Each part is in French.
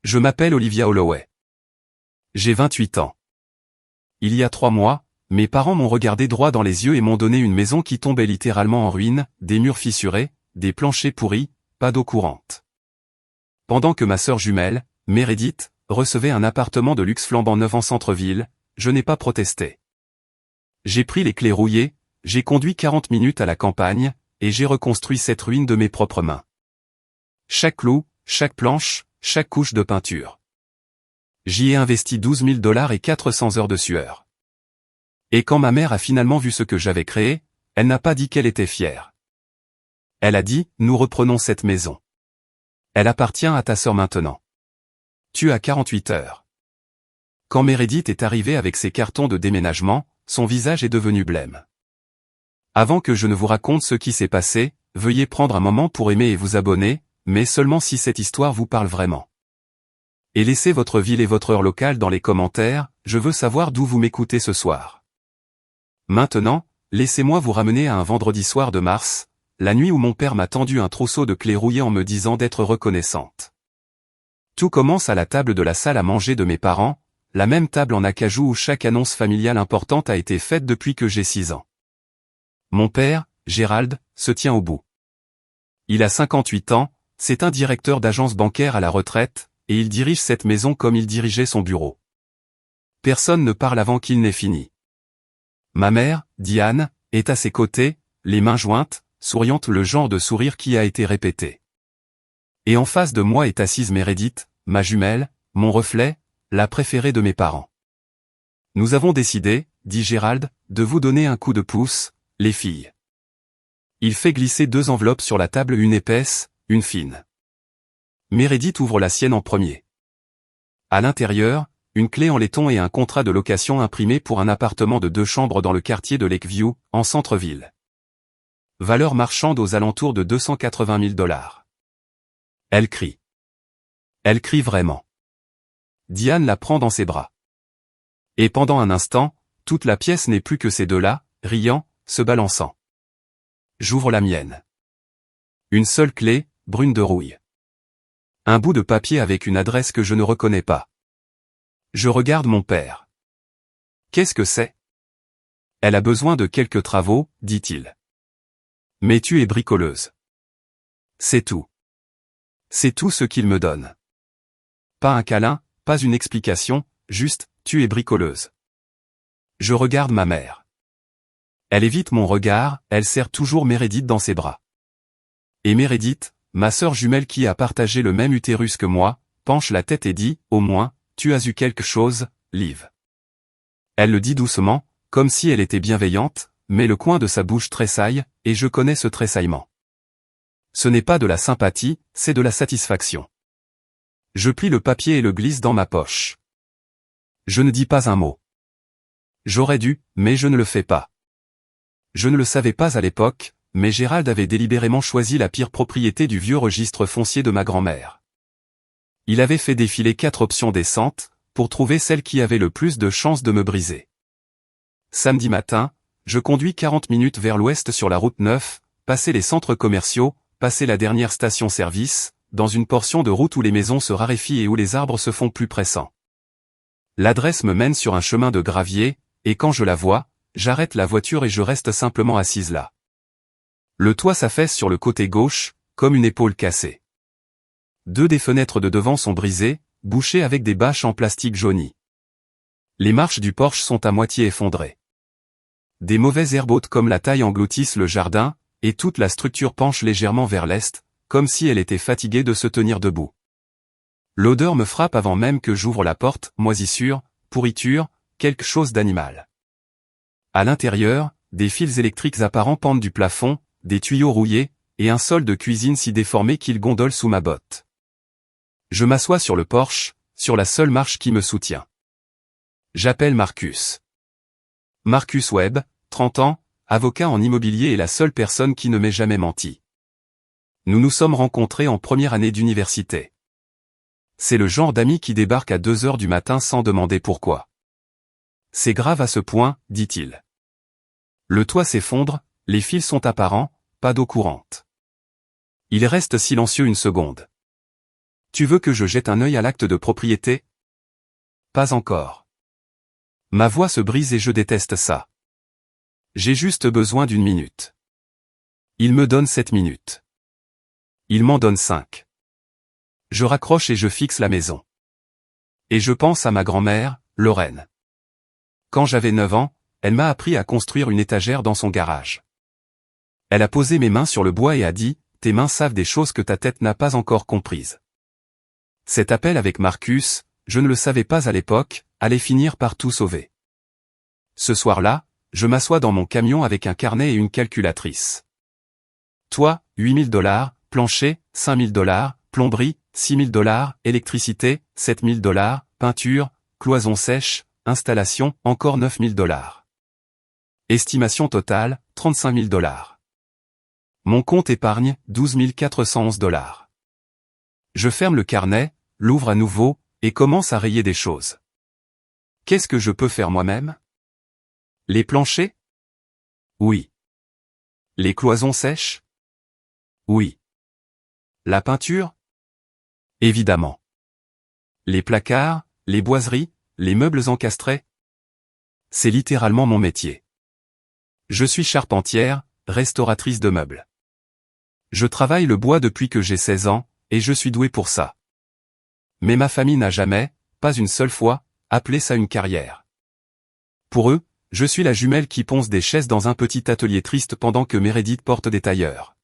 Je m'appelle Olivia Holloway. J'ai 28 ans. Il y a 3 mois, mes parents m'ont regardé droit dans les yeux et m'ont donné une maison qui tombait littéralement en ruine, des murs fissurés, des planchers pourris, pas d'eau courante. Pendant que ma sœur jumelle, Meredith, recevait un appartement de luxe flambant neuf en centre-ville, je n'ai pas protesté. J'ai pris les clés rouillées, j'ai conduit 40 minutes à la campagne, et j'ai reconstruit cette ruine de mes propres mains. Chaque clou, chaque planche, chaque couche de peinture. J'y ai investi $12 000 et 400 heures de sueur. Et quand ma mère a finalement vu ce que j'avais créé, elle n'a pas dit qu'elle était fière. Elle a dit, nous reprenons cette maison. Elle appartient à ta sœur maintenant. Tu as 48 heures. Quand Meredith est arrivée avec ses cartons de déménagement, son visage est devenu blême. Avant que je ne vous raconte ce qui s'est passé, veuillez prendre un moment pour aimer et vous abonner, mais seulement si cette histoire vous parle vraiment. Et laissez votre ville et votre heure locale dans les commentaires, je veux savoir d'où vous m'écoutez ce soir. Maintenant, laissez-moi vous ramener à un vendredi soir de mars, la nuit où mon père m'a tendu un trousseau de clés rouillées en me disant d'être reconnaissante. Tout commence à la table de la salle à manger de mes parents, la même table en acajou où chaque annonce familiale importante a été faite depuis que j'ai 6 ans. Mon père, Gérald, se tient au bout. Il a 58 ans, c'est un directeur d'agence bancaire à la retraite, et il dirige cette maison comme il dirigeait son bureau. Personne ne parle avant qu'il n'ait fini. Ma mère, Diane, est à ses côtés, les mains jointes, souriante, le genre de sourire qui a été répété. Et en face de moi est assise Meredith, ma jumelle, mon reflet, la préférée de mes parents. Nous avons décidé, dit Gérald, de vous donner un coup de pouce, les filles. Il fait glisser 2 enveloppes sur la table, une épaisse, une fine. Meredith ouvre la sienne en premier. À l'intérieur, une clé en laiton et un contrat de location imprimé pour un appartement de 2 chambres dans le quartier de Lakeview, en centre-ville. Valeur marchande aux alentours de $280 000. Elle crie. Elle crie vraiment. Diane la prend dans ses bras. Et pendant un instant, toute la pièce n'est plus que ces deux-là, riant, se balançant. J'ouvre la mienne. Une seule clé, brune de rouille. Un bout de papier avec une adresse que je ne reconnais pas. Je regarde mon père. Qu'est-ce que c'est? Elle a besoin de quelques travaux, dit-il. Mais tu es bricoleuse. C'est tout. C'est tout ce qu'il me donne. Pas un câlin, pas une explication, juste, tu es bricoleuse. Je regarde ma mère. Elle évite mon regard, elle serre toujours Meredith dans ses bras. Et Meredith, ma sœur jumelle qui a partagé le même utérus que moi, penche la tête et dit, au moins, tu as eu quelque chose, Liv. Elle le dit doucement, comme si elle était bienveillante, mais le coin de sa bouche tressaille, et je connais ce tressaillement. Ce n'est pas de la sympathie, c'est de la satisfaction. Je plie le papier et le glisse dans ma poche. Je ne dis pas un mot. J'aurais dû, mais je ne le fais pas. Je ne le savais pas à l'époque, mais Gérald avait délibérément choisi la pire propriété du vieux registre foncier de ma grand-mère. Il avait fait défiler 4 options décentes, pour trouver celle qui avait le plus de chances de me briser. Samedi matin, je conduis 40 minutes vers l'ouest sur la route 9, passer les centres commerciaux, passer la dernière station-service, dans une portion de route où les maisons se raréfient et où les arbres se font plus pressants. L'adresse me mène sur un chemin de gravier, et quand je la vois, j'arrête la voiture et je reste simplement assise là. Le toit s'affaisse sur le côté gauche, comme une épaule cassée. 2 des fenêtres de devant sont brisées, bouchées avec des bâches en plastique jauni. Les marches du porche sont à moitié effondrées. Des mauvaises herbes hautes comme la taille engloutissent le jardin, et toute la structure penche légèrement vers l'est, comme si elle était fatiguée de se tenir debout. L'odeur me frappe avant même que j'ouvre la porte, moisissure, pourriture, quelque chose d'animal. À l'intérieur, des fils électriques apparents pendent du plafond, des tuyaux rouillés, et un sol de cuisine si déformé qu'il gondole sous ma botte. Je m'assois sur le porche, sur la seule marche qui me soutient. J'appelle Marcus. Marcus Webb, 30 ans, avocat en immobilier et la seule personne qui ne m'ait jamais menti. Nous nous sommes rencontrés en première année d'université. C'est le genre d'ami qui débarque à 2 heures du matin sans demander pourquoi. C'est grave à ce point, dit-il. Le toit s'effondre, les fils sont apparents, pas d'eau courante. Il reste silencieux une seconde. Tu veux que je jette un œil à l'acte de propriété? Pas encore. Ma voix se brise et je déteste ça. J'ai juste besoin d'une minute. Il me donne 7 minutes. Il m'en donne 5. Je raccroche et je fixe la maison. Et je pense à ma grand-mère, Lorraine. Quand j'avais 9 ans, elle m'a appris à construire une étagère dans son garage. Elle a posé mes mains sur le bois et a dit, « Tes mains savent des choses que ta tête n'a pas encore comprises. » Cet appel avec Marcus, je ne le savais pas à l'époque, allait finir par tout sauver. Ce soir-là, je m'assois dans mon camion avec un carnet et une calculatrice. Toit, $8 000, plancher, $5 000, plomberie, $6 000, électricité, $7 000, peinture, cloison sèche, installation, encore $9 000. Estimation totale, $35 000. Mon compte épargne, $12 411. Je ferme le carnet, l'ouvre à nouveau, et commence à rayer des choses. Qu'est-ce que je peux faire moi-même? Les planchers? Oui. Les cloisons sèches? Oui. La peinture? Évidemment. Les placards, les boiseries, les meubles encastrés? C'est littéralement mon métier. Je suis charpentière, restauratrice de meubles. Je travaille le bois depuis que j'ai 16 ans, et je suis douée pour ça. Mais ma famille n'a jamais, pas une seule fois, appelé ça une carrière. Pour eux, je suis la jumelle qui ponce des chaises dans un petit atelier triste pendant que Meredith porte des tailleurs.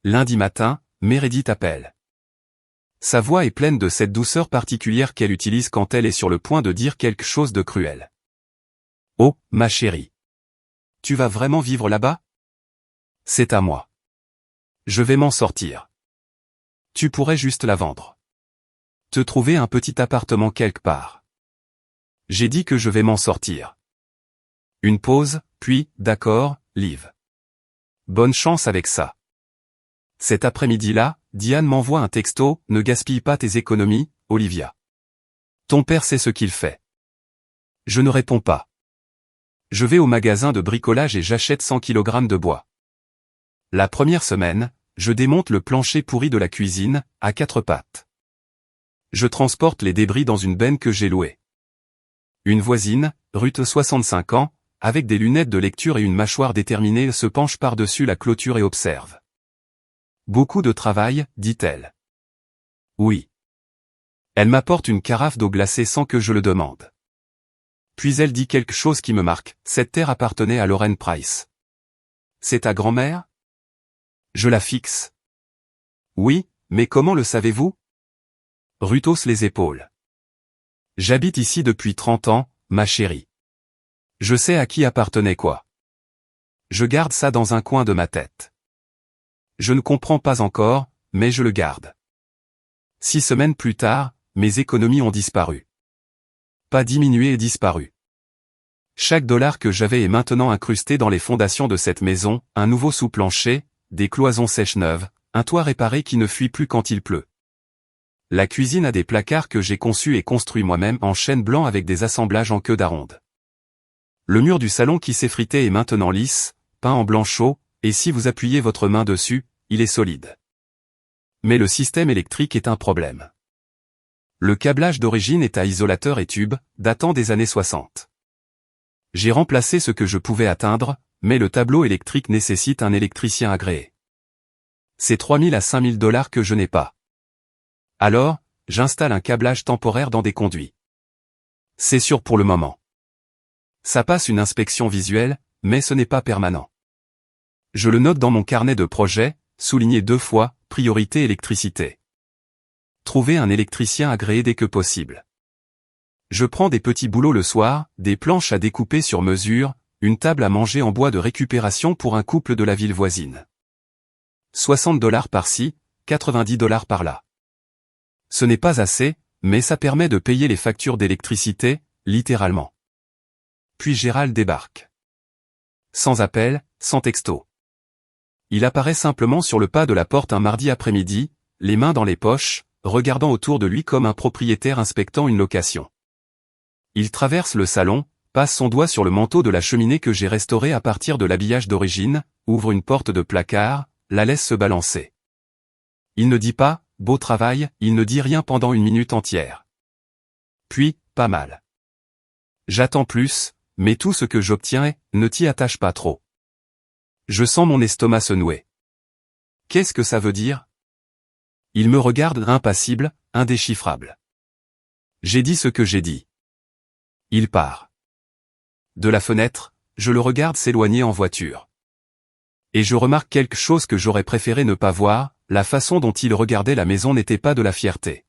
Lundi matin, Meredith appelle. Sa voix est pleine de cette douceur particulière qu'elle utilise quand elle est sur le point de dire quelque chose de cruel. « Oh, ma chérie. Tu vas vraiment vivre là-bas? C'est à moi. Je vais m'en sortir. Tu pourrais juste la vendre. Te trouver un petit appartement quelque part. J'ai dit que je vais m'en sortir. » Une pause, puis, d'accord, Liv. Bonne chance avec ça. Cet après-midi-là, Diane m'envoie un texto, « Ne gaspille pas tes économies, Olivia. Ton père sait ce qu'il fait. » Je ne réponds pas. Je vais au magasin de bricolage et j'achète 100 kg de bois. La première semaine, je démonte le plancher pourri de la cuisine, à 4 pattes. Je transporte les débris dans une benne que j'ai louée. Une voisine, Ruth 65 ans, avec des lunettes de lecture et une mâchoire déterminée se penche par-dessus la clôture et observe. Beaucoup de travail, dit-elle. Oui. Elle m'apporte une carafe d'eau glacée sans que je le demande. Puis elle dit quelque chose qui me marque, cette terre appartenait à Lorraine Price. C'est ta grand-mère? Je la fixe. Oui, mais comment le savez-vous? Ruth hausse les épaules. J'habite ici depuis 30 ans, ma chérie. Je sais à qui appartenait quoi. Je garde ça dans un coin de ma tête. Je ne comprends pas encore, mais je le garde. 6 semaines plus tard, mes économies ont disparu. Pas diminué et disparu. Chaque dollar que j'avais est maintenant incrusté dans les fondations de cette maison, un nouveau sous-plancher, des cloisons sèches neuves, un toit réparé qui ne fuit plus quand il pleut. La cuisine a des placards que j'ai conçus et construits moi-même en chêne blanc avec des assemblages en queue d'aronde. Le mur du salon qui s'effritait est maintenant lisse, peint en blanc chaud, et si vous appuyez votre main dessus, il est solide. Mais le système électrique est un problème. Le câblage d'origine est à isolateur et tube, datant des années 60. J'ai remplacé ce que je pouvais atteindre, mais le tableau électrique nécessite un électricien agréé. C'est 3 000 à 5 000 $ que je n'ai pas. Alors, j'installe un câblage temporaire dans des conduits. C'est sûr pour le moment. Ça passe une inspection visuelle, mais ce n'est pas permanent. Je le note dans mon carnet de projet, souligné 2 fois, priorité électricité. Trouver un électricien agréé dès que possible. Je prends des petits boulots le soir, des planches à découper sur mesure, une table à manger en bois de récupération pour un couple de la ville voisine. 60 $ par-ci, 90 $ par-là. Ce n'est pas assez, mais ça permet de payer les factures d'électricité, littéralement. Puis Gérald débarque. Sans appel, sans texto. Il apparaît simplement sur le pas de la porte un mardi après-midi, les mains dans les poches, regardant autour de lui comme un propriétaire inspectant une location. Il traverse le salon, passe son doigt sur le manteau de la cheminée que j'ai restauré à partir de l'habillage d'origine, ouvre une porte de placard, la laisse se balancer. Il ne dit pas « beau travail, il ne dit rien pendant 1 minute entière. Puis, pas mal. J'attends plus, mais tout ce que j'obtiens est, ne t'y attache pas trop. Je sens mon estomac se nouer. Qu'est-ce que ça veut dire? Il me regarde impassible, indéchiffrable. J'ai dit ce que j'ai dit. Il part. De la fenêtre, je le regarde s'éloigner en voiture. Et je remarque quelque chose que j'aurais préféré ne pas voir, la façon dont il regardait la maison n'était pas de la fierté.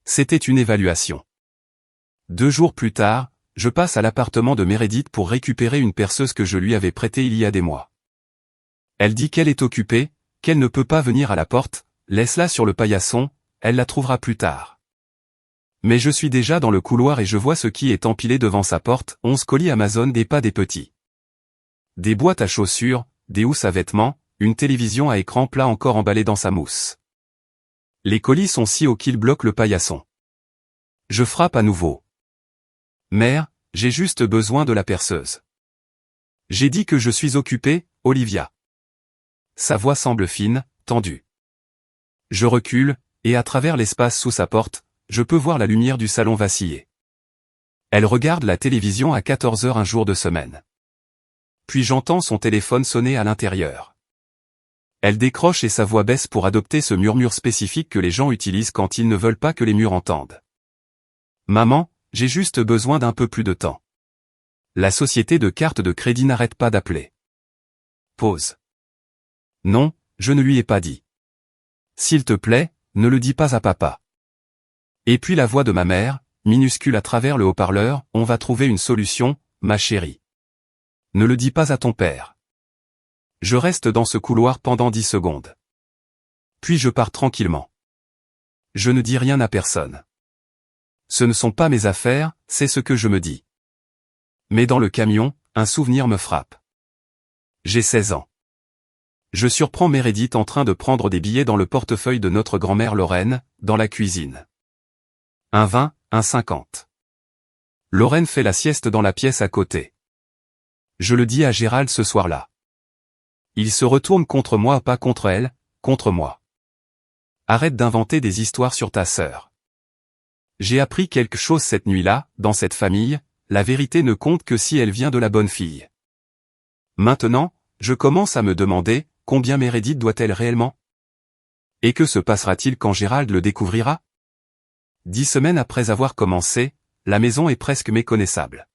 C'était une évaluation. 2 jours plus tard, je passe à l'appartement de Meredith pour récupérer une perceuse que je lui avais prêtée il y a des mois. Elle dit qu'elle est occupée, qu'elle ne peut pas venir à la porte, laisse-la sur le paillasson, elle la trouvera plus tard. Mais je suis déjà dans le couloir et je vois ce qui est empilé devant sa porte, 11 colis Amazon et pas des petits. Des boîtes à chaussures, des housses à vêtements, une télévision à écran plat encore emballée dans sa mousse. Les colis sont si hauts qu'ils bloquent le paillasson. Je frappe à nouveau. Mère, j'ai juste besoin de la perceuse. J'ai dit que je suis occupé, Olivia. Sa voix semble fine, tendue. Je recule, et à travers l'espace sous sa porte, je peux voir la lumière du salon vaciller. Elle regarde la télévision à 14h un jour de semaine. Puis j'entends son téléphone sonner à l'intérieur. Elle décroche et sa voix baisse pour adopter ce murmure spécifique que les gens utilisent quand ils ne veulent pas que les murs entendent. Maman, j'ai juste besoin d'un peu plus de temps. La société de cartes de crédit n'arrête pas d'appeler. Pause. Non, je ne lui ai pas dit. S'il te plaît, ne le dis pas à papa. Et puis la voix de ma mère, minuscule à travers le haut-parleur, on va trouver une solution, ma chérie. Ne le dis pas à ton père. Je reste dans ce couloir pendant 10 secondes. Puis je pars tranquillement. Je ne dis rien à personne. Ce ne sont pas mes affaires, c'est ce que je me dis. Mais dans le camion, un souvenir me frappe. J'ai 16 ans. Je surprends Meredith en train de prendre des billets dans le portefeuille de notre grand-mère Lorraine, dans la cuisine. Un 20, un 50. Lorraine fait la sieste dans la pièce à côté. Je le dis à Gérald ce soir-là. Il se retourne contre moi, pas contre elle, contre moi. Arrête d'inventer des histoires sur ta sœur. J'ai appris quelque chose cette nuit-là, dans cette famille, la vérité ne compte que si elle vient de la bonne fille. Maintenant, je commence à me demander, combien Meredith doit-elle réellement? Et que se passera-t-il quand Gérald le découvrira? 10 semaines après avoir commencé, la maison est presque méconnaissable.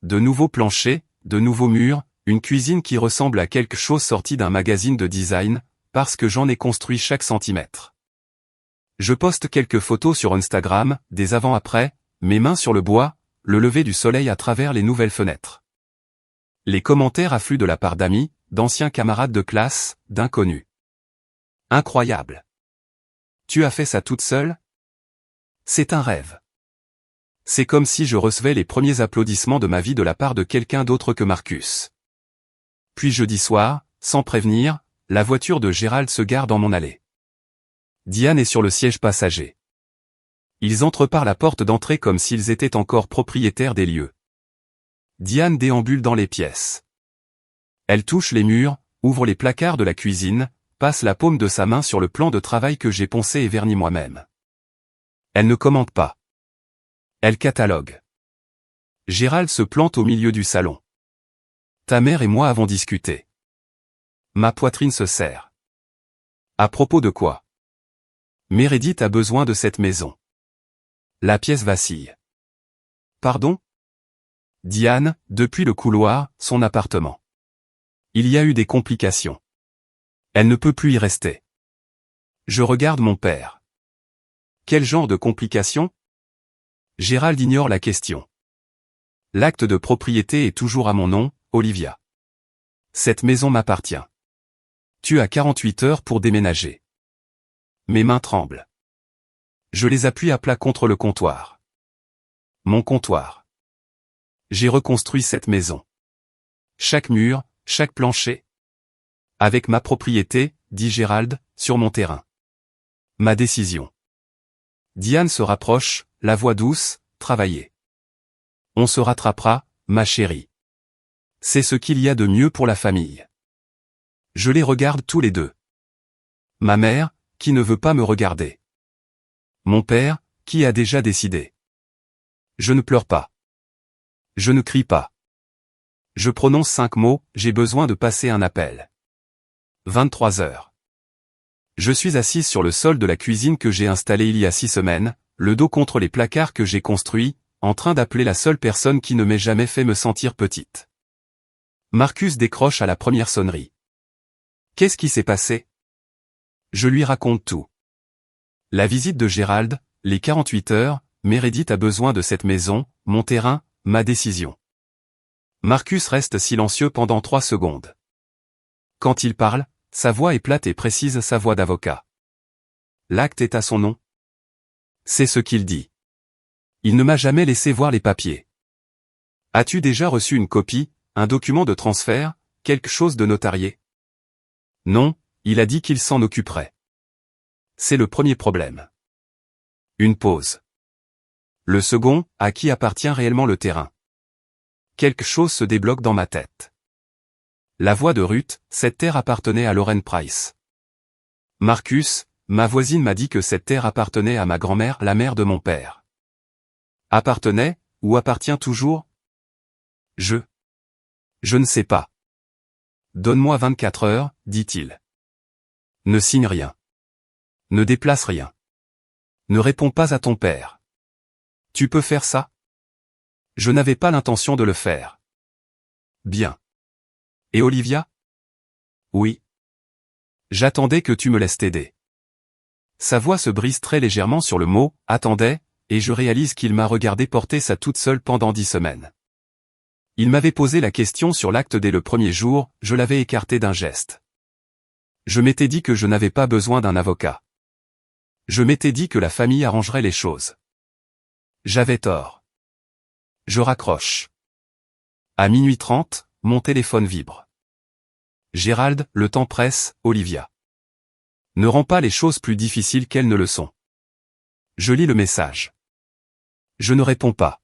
De nouveaux planchers, de nouveaux murs, une cuisine qui ressemble à quelque chose sorti d'un magazine de design, parce que j'en ai construit chaque centimètre. Je poste quelques photos sur Instagram, des avant-après, mes mains sur le bois, le lever du soleil à travers les nouvelles fenêtres. Les commentaires affluent de la part d'amis, d'anciens camarades de classe, d'inconnus. Incroyable. Tu as fait ça toute seule? C'est un rêve. C'est comme si je recevais les premiers applaudissements de ma vie de la part de quelqu'un d'autre que Marcus. Puis jeudi soir, sans prévenir, la voiture de Gérald se gare dans mon allée. Diane est sur le siège passager. Ils entrent par la porte d'entrée comme s'ils étaient encore propriétaires des lieux. Diane déambule dans les pièces. Elle touche les murs, ouvre les placards de la cuisine, passe la paume de sa main sur le plan de travail que j'ai poncé et verni moi-même. Elle ne commente pas. Elle catalogue. Gérald se plante au milieu du salon. Ta mère et moi avons discuté. Ma poitrine se serre. À propos de quoi? Meredith a besoin de cette maison. La pièce vacille. Pardon? Diane, depuis le couloir, son appartement. Il y a eu des complications. Elle ne peut plus y rester. Je regarde mon père. Quel genre de complications? Gérald ignore la question. L'acte de propriété est toujours à mon nom, Olivia. Cette maison m'appartient. Tu as 48 heures pour déménager. Mes mains tremblent. Je les appuie à plat contre le comptoir. Mon comptoir. J'ai reconstruit cette maison. Chaque mur, chaque plancher. Avec ma propriété, dit Gérald, sur mon terrain. Ma décision. Diane se rapproche, la voix douce, travailler. On se rattrapera, ma chérie. C'est ce qu'il y a de mieux pour la famille. Je les regarde tous les deux. Ma mère, qui ne veut pas me regarder. Mon père, qui a déjà décidé. Je ne pleure pas. Je ne crie pas. Je prononce 5 mots, j'ai besoin de passer un appel. 23 heures. Je suis assise sur le sol de la cuisine que j'ai installée il y a 6 semaines, le dos contre les placards que j'ai construits, en train d'appeler la seule personne qui ne m'ait jamais fait me sentir petite. Marcus décroche à la première sonnerie. Qu'est-ce qui s'est passé? Je lui raconte tout. La visite de Gérald, les 48 heures, Meredith a besoin de cette maison, mon terrain, ma décision. Marcus reste silencieux pendant 3 secondes. Quand il parle, sa voix est plate et précise, sa voix d'avocat. L'acte est à son nom. C'est ce qu'il dit. Il ne m'a jamais laissé voir les papiers. As-tu déjà reçu une copie, un document de transfert, quelque chose de notarié? Non, il a dit qu'il s'en occuperait. C'est le premier problème. Une pause. Le second, à qui appartient réellement le terrain? Quelque chose se débloque dans ma tête. La voix de Ruth, cette terre appartenait à Lauren Price. Marcus, ma voisine m'a dit que cette terre appartenait à ma grand-mère, la mère de mon père. Appartenait, ou appartient toujours? Je ne sais pas. Donne-moi 24 heures, dit-il. Ne signe rien. Ne déplace rien. Ne réponds pas à ton père. Tu peux faire ça? Je n'avais pas l'intention de le faire. Bien. Et Olivia? Oui. J'attendais que tu me laisses t'aider. Sa voix se brise très légèrement sur le mot « attendais », et je réalise qu'il m'a regardé porter ça toute seule pendant 10 semaines. Il m'avait posé la question sur l'acte dès le premier jour, je l'avais écarté d'un geste. Je m'étais dit que je n'avais pas besoin d'un avocat. Je m'étais dit que la famille arrangerait les choses. J'avais tort. Je raccroche. À minuit 30, mon téléphone vibre. Gérald, le temps presse, Olivia. Ne rends pas les choses plus difficiles qu'elles ne le sont. Je lis le message. Je ne réponds pas.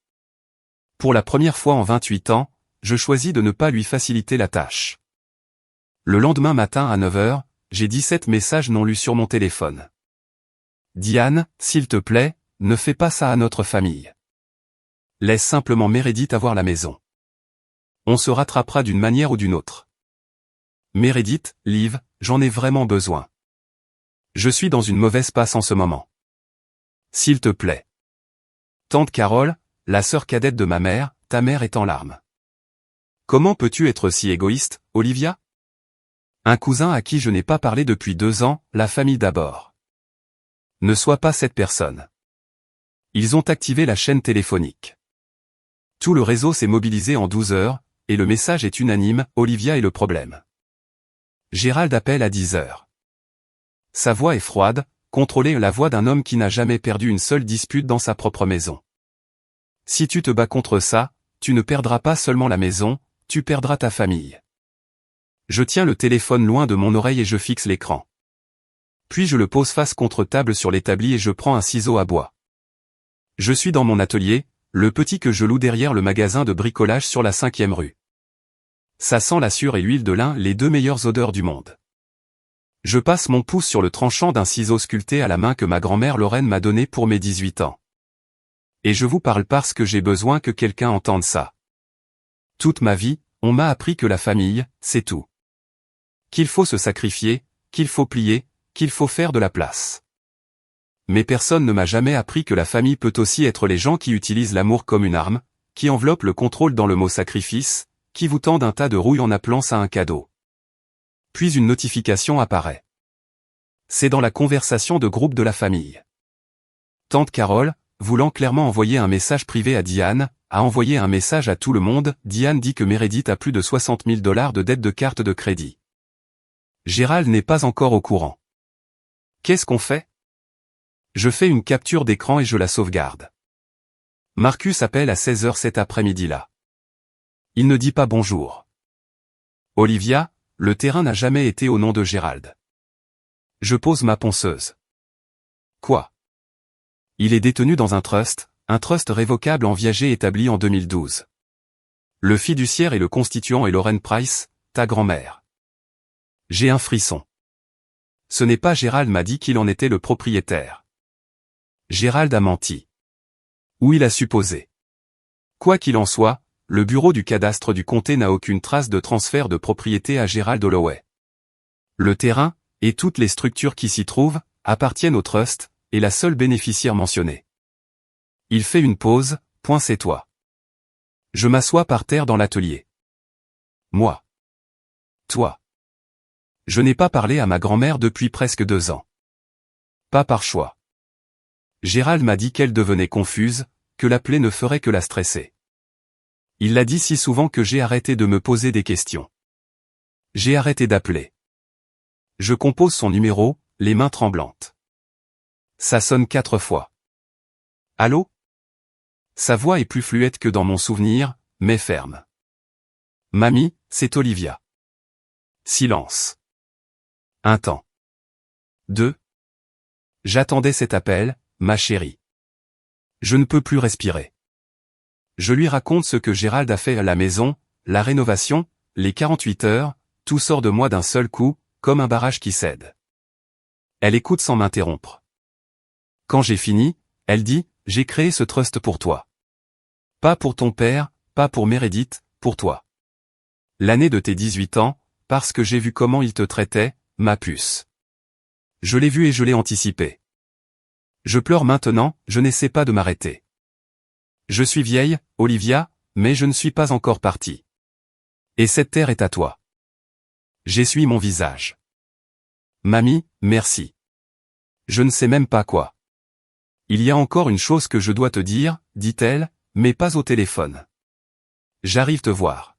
Pour la première fois en 28 ans, je choisis de ne pas lui faciliter la tâche. Le lendemain matin à 9 heures, j'ai 17 messages non lus sur mon téléphone. Diane, s'il te plaît, ne fais pas ça à notre famille. Laisse simplement Meredith avoir la maison. On se rattrapera d'une manière ou d'une autre. Meredith, Liv, j'en ai vraiment besoin. Je suis dans une mauvaise passe en ce moment. S'il te plaît. Tante Carole, la sœur cadette de ma mère, ta mère est en larmes. Comment peux-tu être si égoïste, Olivia? Un cousin à qui je n'ai pas parlé depuis 2 ans, la famille d'abord. Ne sois pas cette personne. Ils ont activé la chaîne téléphonique. Tout le réseau s'est mobilisé en 12 heures, et le message est unanime, Olivia est le problème. Gérald appelle à 10 heures. Sa voix est froide, contrôlée, la voix d'un homme qui n'a jamais perdu une seule dispute dans sa propre maison. Si tu te bats contre ça, tu ne perdras pas seulement la maison, tu perdras ta famille. Je tiens le téléphone loin de mon oreille et je fixe l'écran. Puis je le pose face contre table sur l'établi et je prends un ciseau à bois. Je suis dans mon atelier, le petit que je loue derrière le magasin de bricolage sur la 5e rue. Ça sent la sueur et l'huile de lin, les 2 meilleures odeurs du monde. Je passe mon pouce sur le tranchant d'un ciseau sculpté à la main que ma grand-mère Lorraine m'a donné pour mes 18 ans. Et je vous parle parce que j'ai besoin que quelqu'un entende ça. Toute ma vie, on m'a appris que la famille, c'est tout. Qu'il faut se sacrifier, qu'il faut plier, qu'il faut faire de la place. Mais personne ne m'a jamais appris que la famille peut aussi être les gens qui utilisent l'amour comme une arme, qui enveloppent le contrôle dans le mot sacrifice, qui vous tendent un tas de rouille en appelant ça un cadeau. Puis une notification apparaît. C'est dans la conversation de groupe de la famille. Tante Carole, voulant clairement envoyer un message privé à Diane, a envoyé un message à tout le monde. Diane dit que Meredith a plus de 60 000 $ de dette de carte de crédit. Gérald n'est pas encore au courant. Qu'est-ce qu'on fait? Je fais une capture d'écran et je la sauvegarde. Marcus appelle à 16 heures cet après-midi-là. Il ne dit pas bonjour. Olivia, le terrain n'a jamais été au nom de Gérald. Je pose ma ponceuse. Quoi? Il est détenu dans un trust révocable en viager établi en 2012. Le fiduciaire et le constituant est Lauren Price, ta grand-mère. J'ai un frisson. Ce n'est pas Gérald m'a dit qu'il en était le propriétaire. Gérald a menti. Ou il a supposé. Quoi qu'il en soit, le bureau du cadastre du comté n'a aucune trace de transfert de propriété à Gérald Holloway. Le terrain, et toutes les structures qui s'y trouvent, appartiennent au trust, et la seule bénéficiaire mentionnée. Il fait une pause, c'est-toi. Je m'assois par terre dans l'atelier. Moi. Toi. Je n'ai pas parlé à ma grand-mère depuis presque 2 ans. Pas par choix. Gérald m'a dit qu'elle devenait confuse, que l'appeler ne ferait que la stresser. Il l'a dit si souvent que j'ai arrêté de me poser des questions. J'ai arrêté d'appeler. Je compose son numéro, les mains tremblantes. Ça sonne 4 fois. Allô? Sa voix est plus fluette que dans mon souvenir, mais ferme. Mamie, c'est Olivia. Silence. Un temps. 2. J'attendais cet appel, ma chérie. Je ne peux plus respirer. Je lui raconte ce que Gérald a fait à la maison, la rénovation, les 48 heures, tout sort de moi d'un seul coup, comme un barrage qui cède. Elle écoute sans m'interrompre. Quand j'ai fini, elle dit, j'ai créé ce trust pour toi. Pas pour ton père, pas pour Meredith, pour toi. L'année de tes 18 ans, parce que j'ai vu comment il te traitait, ma puce. Je l'ai vu et je l'ai anticipé. Je pleure maintenant, je n'essaie pas de m'arrêter. Je suis vieille, Olivia, mais je ne suis pas encore partie. Et cette terre est à toi. J'essuie mon visage. Mamie, merci. Je ne sais même pas quoi. Il y a encore une chose que je dois te dire, dit-elle, mais pas au téléphone. J'arrive te voir.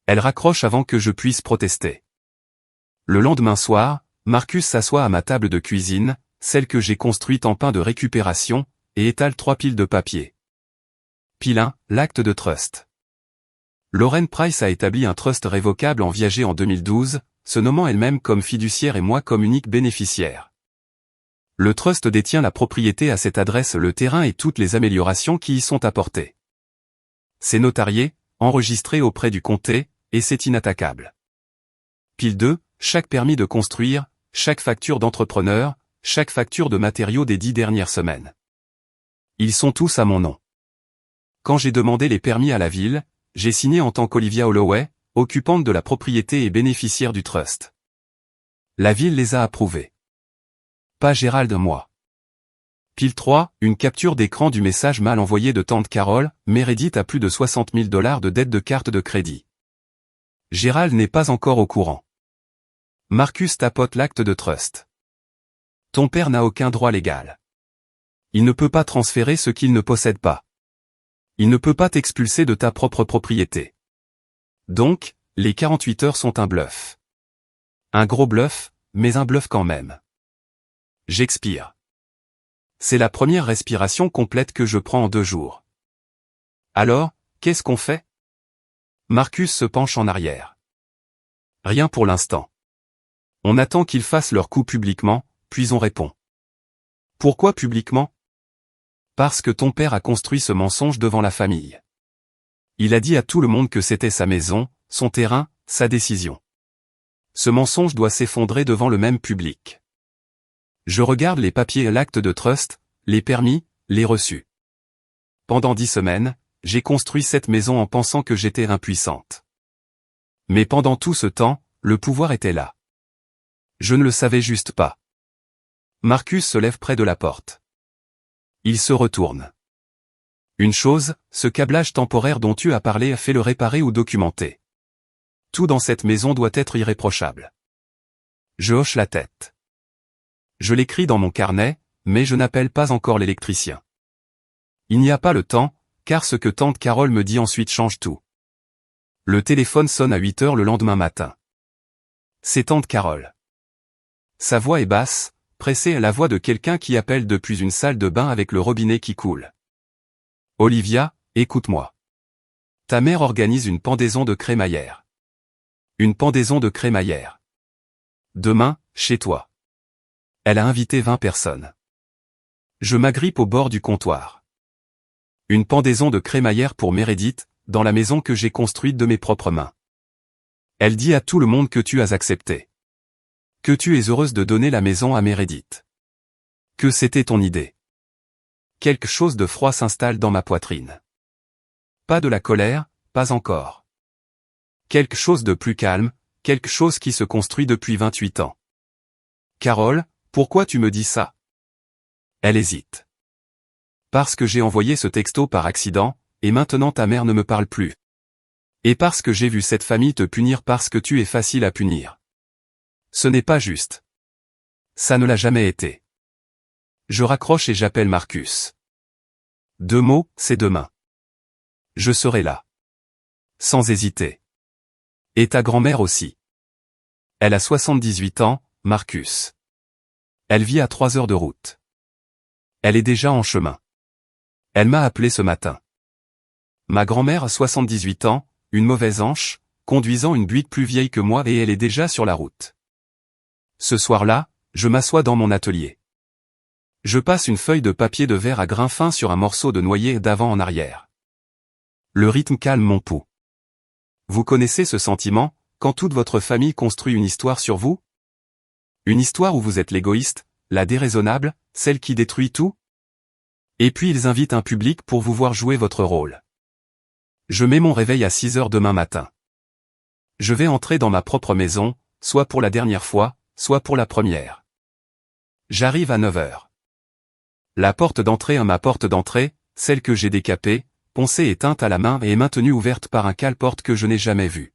Elle raccroche avant que je puisse protester. Le lendemain soir, Marcus s'assoit à ma table de cuisine, celle que j'ai construite en pain de récupération, et étale 3 piles de papier. Pile 1, l'acte de trust. Lauren Price a établi un trust révocable en viager en 2012, se nommant elle-même comme fiduciaire et moi comme unique bénéficiaire. Le trust détient la propriété à cette adresse, le terrain et toutes les améliorations qui y sont apportées. C'est notarié, enregistré auprès du comté, et c'est inattaquable. Pile 2, chaque permis de construire, chaque facture d'entrepreneur, chaque facture de matériaux des 10 dernières semaines. Ils sont tous à mon nom. Quand j'ai demandé les permis à la ville, j'ai signé en tant qu'Olivia Holloway, occupante de la propriété et bénéficiaire du trust. La ville les a approuvés. Pas Gérald, moi. Pile 3, une capture d'écran du message mal envoyé de tante Carole, Meredith a plus de 60 000 $ de dette de carte de crédit. Gérald n'est pas encore au courant. Marcus tapote l'acte de trust. Ton père n'a aucun droit légal. Il ne peut pas transférer ce qu'il ne possède pas. Il ne peut pas t'expulser de ta propre propriété. Donc, les 48 heures sont un bluff. Un gros bluff, mais un bluff quand même. J'expire. C'est la première respiration complète que je prends en 2 jours. Alors, qu'est-ce qu'on fait? Marcus se penche en arrière. Rien pour l'instant. On attend qu'ils fassent leur coup publiquement, puis on répond. Pourquoi publiquement? Parce que ton père a construit ce mensonge devant la famille. Il a dit à tout le monde que c'était sa maison, son terrain, sa décision. Ce mensonge doit s'effondrer devant le même public. Je regarde les papiers et l'acte de trust, les permis, les reçus. Pendant 10 semaines, j'ai construit cette maison en pensant que j'étais impuissante. Mais pendant tout ce temps, le pouvoir était là. Je ne le savais juste pas. Marcus se lève près de la porte. Il se retourne. Une chose, ce câblage temporaire dont tu as parlé, fais-le réparer ou documenter. Tout dans cette maison doit être irréprochable. Je hoche la tête. Je l'écris dans mon carnet, mais je n'appelle pas encore l'électricien. Il n'y a pas le temps, car ce que tante Carole me dit ensuite change tout. Le téléphone sonne à 8 heures le lendemain matin. C'est tante Carole. Sa voix est basse, pressée à la voix de quelqu'un qui appelle depuis une salle de bain avec le robinet qui coule. Olivia, écoute-moi. Ta mère organise une pendaison de crémaillère. Une pendaison de crémaillère. Demain, chez toi. Elle a invité 20 personnes. Je m'agrippe au bord du comptoir. Une pendaison de crémaillère pour Meredith, dans la maison que j'ai construite de mes propres mains. Elle dit à tout le monde que tu as accepté. Que tu es heureuse de donner la maison à Meredith. Que c'était ton idée. Quelque chose de froid s'installe dans ma poitrine. Pas de la colère, pas encore. Quelque chose de plus calme, quelque chose qui se construit depuis 28 ans. Carole, pourquoi tu me dis ça? Elle hésite. Parce que j'ai envoyé ce texto par accident, et maintenant ta mère ne me parle plus. Et parce que j'ai vu cette famille te punir parce que tu es facile à punir. Ce n'est pas juste. Ça ne l'a jamais été. Je raccroche et j'appelle Marcus. 2 mots, c'est demain. Je serai là. Sans hésiter. Et ta grand-mère aussi. Elle a 78 ans, Marcus. Elle vit à 3 heures de route. Elle est déjà en chemin. Elle m'a appelé ce matin. Ma grand-mère a 78 ans, une mauvaise hanche, conduisant une Buick plus vieille que moi et elle est déjà sur la route. Ce soir-là, je m'assois dans mon atelier. Je passe une feuille de papier de verre à grain fin sur un morceau de noyer d'avant en arrière. Le rythme calme mon pouls. Vous connaissez ce sentiment, quand toute votre famille construit une histoire sur vous? Une histoire où vous êtes l'égoïste, la déraisonnable, celle qui détruit tout? Et puis ils invitent un public pour vous voir jouer votre rôle. Je mets mon réveil à 6 heures demain matin. Je vais entrer dans ma propre maison, soit pour la dernière fois, soit pour la première. J'arrive à 9 heures. La porte d'entrée, ma porte d'entrée, celle que j'ai décapée, poncée et teinte à la main et est maintenue ouverte par un cale-porte que je n'ai jamais vu.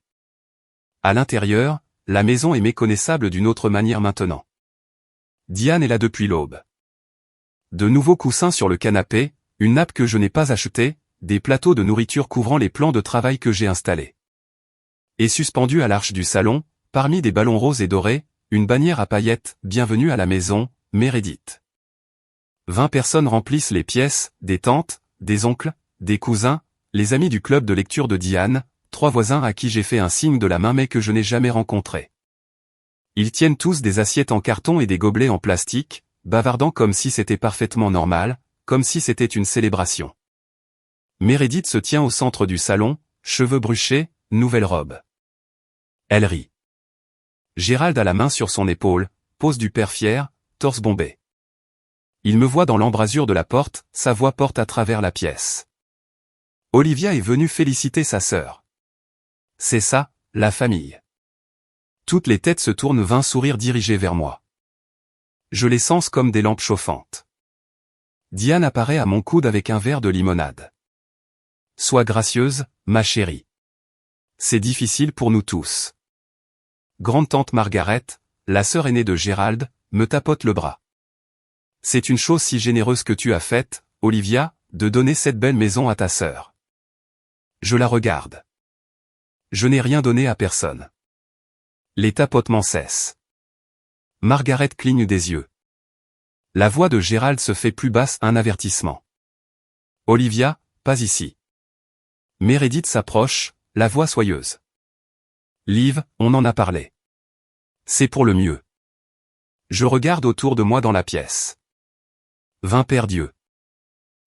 À l'intérieur, la maison est méconnaissable d'une autre manière maintenant. Diane est là depuis l'aube. De nouveaux coussins sur le canapé, une nappe que je n'ai pas achetée, des plateaux de nourriture couvrant les plans de travail que j'ai installés. Et suspendu à l'arche du salon, parmi des ballons roses et dorés, une bannière à paillettes, bienvenue à la maison, Meredith. 20 personnes remplissent les pièces, des tantes, des oncles, des cousins, les amis du club de lecture de Diane, 3 voisins à qui j'ai fait un signe de la main mais que je n'ai jamais rencontrés. Ils tiennent tous des assiettes en carton et des gobelets en plastique, bavardant comme si c'était parfaitement normal, comme si c'était une célébration. Meredith se tient au centre du salon, cheveux bruchés, nouvelle robe. Elle rit. Gérald a la main sur son épaule, pose du père fier, torse bombé. Il me voit dans l'embrasure de la porte, sa voix porte à travers la pièce. Olivia est venue féliciter sa sœur. C'est ça, la famille. Toutes les têtes se tournent, 20 sourires dirigés vers moi. Je les sens comme des lampes chauffantes. Diane apparaît à mon coude avec un verre de limonade. Sois gracieuse, ma chérie. C'est difficile pour nous tous. Grande-tante Margaret, la sœur aînée de Gérald, me tapote le bras. C'est une chose si généreuse que tu as faite, Olivia, de donner cette belle maison à ta sœur. Je la regarde. Je n'ai rien donné à personne. Les tapotements cessent. Margaret cligne des yeux. La voix de Gérald se fait plus basse, un avertissement. Olivia, pas ici. Meredith s'approche, la voix soyeuse. Liv, on en a parlé. C'est pour le mieux. Je regarde autour de moi dans la pièce. 20 père Dieu.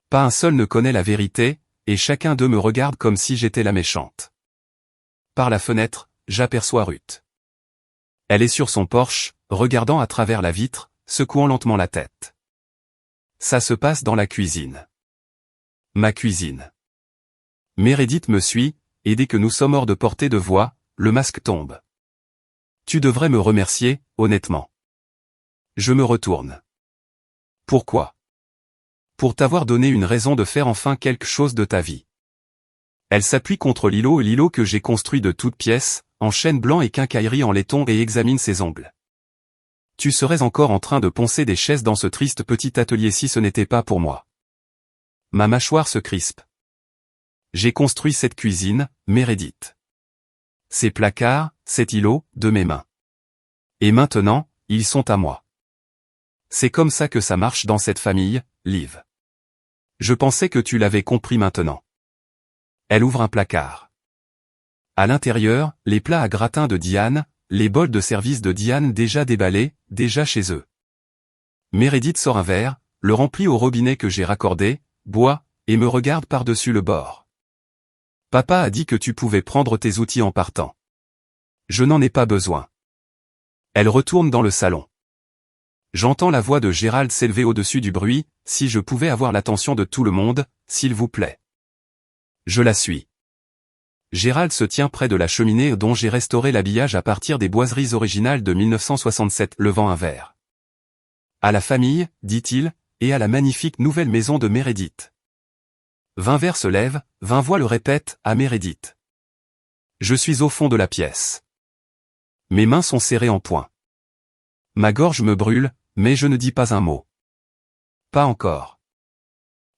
Pas un seul ne connaît la vérité, et chacun d'eux me regarde comme si j'étais la méchante. Par la fenêtre, j'aperçois Ruth. Elle est sur son porche, regardant à travers la vitre, secouant lentement la tête. Ça se passe dans la cuisine. Ma cuisine. Meredith me suit, et dès que nous sommes hors de portée de voix, le masque tombe. Tu devrais me remercier, honnêtement. Je me retourne. Pourquoi? Pour t'avoir donné une raison de faire enfin quelque chose de ta vie. Elle s'appuie contre l'îlot que j'ai construit de toutes pièces, en chêne blanc et quincaillerie en laiton et examine ses ongles. Tu serais encore en train de poncer des chaises dans ce triste petit atelier si ce n'était pas pour moi. Ma mâchoire se crispe. J'ai construit cette cuisine, Meredith. Ces placards, cet îlot, de mes mains. Et maintenant, ils sont à moi. C'est comme ça que ça marche dans cette famille, Liv. Je pensais que tu l'avais compris maintenant. Elle ouvre un placard. À l'intérieur, les plats à gratin de Diane, les bols de service de Diane déjà déballés, déjà chez eux. Meredith sort un verre, le remplit au robinet que j'ai raccordé, boit, et me regarde par-dessus le bord. Papa a dit que tu pouvais prendre tes outils en partant. Je n'en ai pas besoin. Elle retourne dans le salon. J'entends la voix de Gérald s'élever au-dessus du bruit, « Si je pouvais avoir l'attention de tout le monde, s'il vous plaît. » Je la suis. Gérald se tient près de la cheminée dont j'ai restauré l'habillage à partir des boiseries originales de 1967, levant un verre. À la famille, dit-il, et à la magnifique nouvelle maison de Meredith. 20 vers se lèvent, 20 voix le répètent, à Meredith. Je suis au fond de la pièce. Mes mains sont serrées en poing. Ma gorge me brûle, mais je ne dis pas un mot. Pas encore.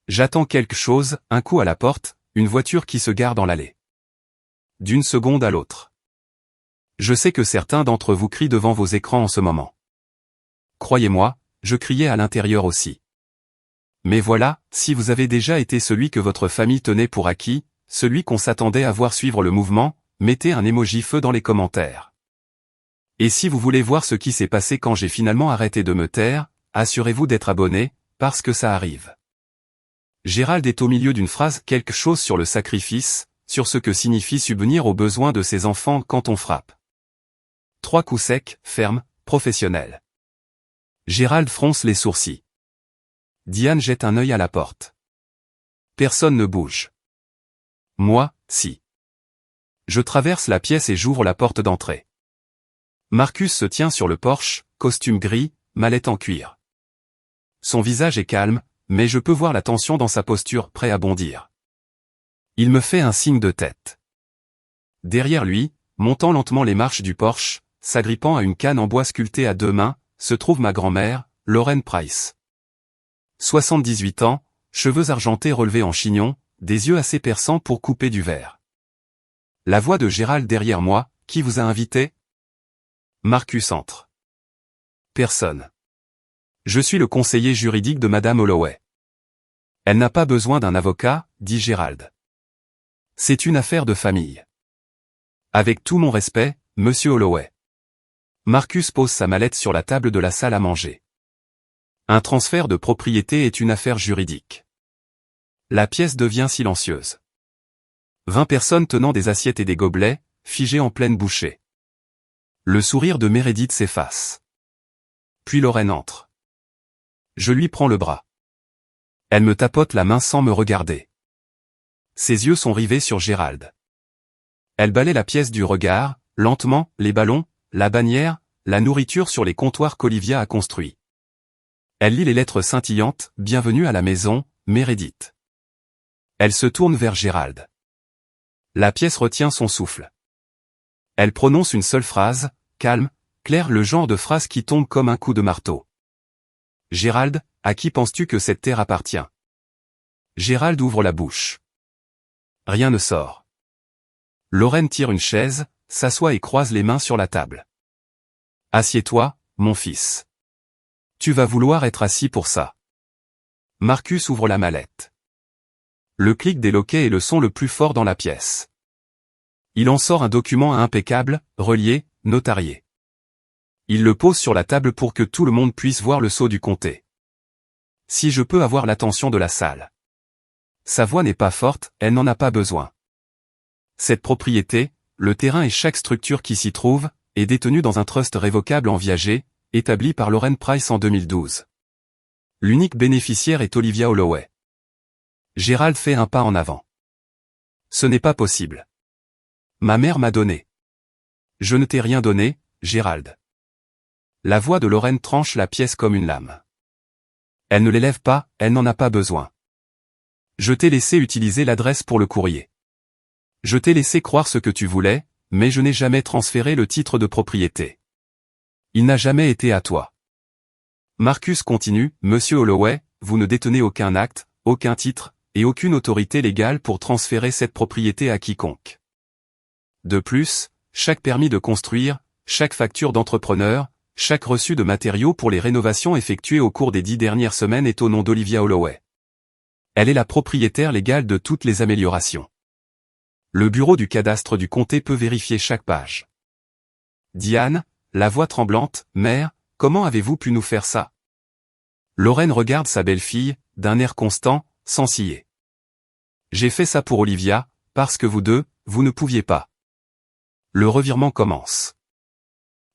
J'attends quelque chose, un coup à la porte, une voiture qui se gare dans l'allée. D'une seconde à l'autre. Je sais que certains d'entre vous crient devant vos écrans en ce moment. Croyez-moi, je criais à l'intérieur aussi. Mais voilà, si vous avez déjà été celui que votre famille tenait pour acquis, celui qu'on s'attendait à voir suivre le mouvement, mettez un emoji feu dans les commentaires. Et si vous voulez voir ce qui s'est passé quand j'ai finalement arrêté de me taire, assurez-vous d'être abonné, parce que ça arrive. Gérald est au milieu d'une phrase, quelque chose sur le sacrifice, sur ce que signifie subvenir aux besoins de ses enfants quand on frappe. 3 coups secs, fermes, professionnels. Gérald fronce les sourcils. Diane jette un œil à la porte. Personne ne bouge. Moi, si. Je traverse la pièce et j'ouvre la porte d'entrée. Marcus se tient sur le porche, costume gris, mallette en cuir. Son visage est calme, mais je peux voir la tension dans sa posture, prêt à bondir. Il me fait un signe de tête. Derrière lui, montant lentement les marches du porche, s'agrippant à une canne en bois sculptée à 2 mains, se trouve ma grand-mère, Lorraine Price. 78 ans, cheveux argentés relevés en chignon, des yeux assez perçants pour couper du verre. La voix de Gérald derrière moi, « Qui vous a invité ?» Marcus entre. Personne. Je suis le conseiller juridique de Madame Holloway. Elle n'a pas besoin d'un avocat, dit Gérald. C'est une affaire de famille. Avec tout mon respect, Monsieur Holloway. Marcus pose sa mallette sur la table de la salle à manger. Un transfert de propriété est une affaire juridique. La pièce devient silencieuse. 20 personnes tenant des assiettes et des gobelets, figées en pleine bouchée. Le sourire de Meredith s'efface. Puis Lorraine entre. Je lui prends le bras. Elle me tapote la main sans me regarder. Ses yeux sont rivés sur Gérald. Elle balaie la pièce du regard, lentement, les ballons, la bannière, la nourriture sur les comptoirs qu'Olivia a construits. Elle lit les lettres scintillantes, « Bienvenue à la maison, Meredith ». Elle se tourne vers Gérald. La pièce retient son souffle. Elle prononce une seule phrase, calme, claire, le genre de phrase qui tombe comme un coup de marteau. Gérald, à qui penses-tu que cette terre appartient? Gérald ouvre la bouche. Rien ne sort. Lorraine tire une chaise, s'assoit et croise les mains sur la table. Assieds-toi, mon fils. Tu vas vouloir être assis pour ça. Marcus ouvre la mallette. Le clic des loquets est le son le plus fort dans la pièce. Il en sort un document impeccable, relié, notarié. Il le pose sur la table pour que tout le monde puisse voir le sceau du comté. Si je peux avoir l'attention de la salle. Sa voix n'est pas forte, elle n'en a pas besoin. Cette propriété, le terrain et chaque structure qui s'y trouve, est détenue dans un trust révocable en viager, établi par Lorraine Price en 2012. L'unique bénéficiaire est Olivia Holloway. Gérald fait un pas en avant. Ce n'est pas possible. Ma mère m'a donné. Je ne t'ai rien donné, Gérald. La voix de Lorraine tranche la pièce comme une lame. Elle ne l'élève pas, elle n'en a pas besoin. Je t'ai laissé utiliser l'adresse pour le courrier. Je t'ai laissé croire ce que tu voulais, mais je n'ai jamais transféré le titre de propriété. Il n'a jamais été à toi. Marcus continue, Monsieur Holloway, vous ne détenez aucun acte, aucun titre, et aucune autorité légale pour transférer cette propriété à quiconque. De plus, chaque permis de construire, chaque facture d'entrepreneur, chaque reçu de matériaux pour les rénovations effectuées au cours des 10 dernières semaines est au nom d'Olivia Holloway. Elle est la propriétaire légale de toutes les améliorations. Le bureau du cadastre du comté peut vérifier chaque page. Diane, la voix tremblante, mère, comment avez-vous pu nous faire ça? Lorraine regarde sa belle-fille, d'un air constant, sans ciller. J'ai fait ça pour Olivia, parce que vous deux, vous ne pouviez pas. Le revirement commence.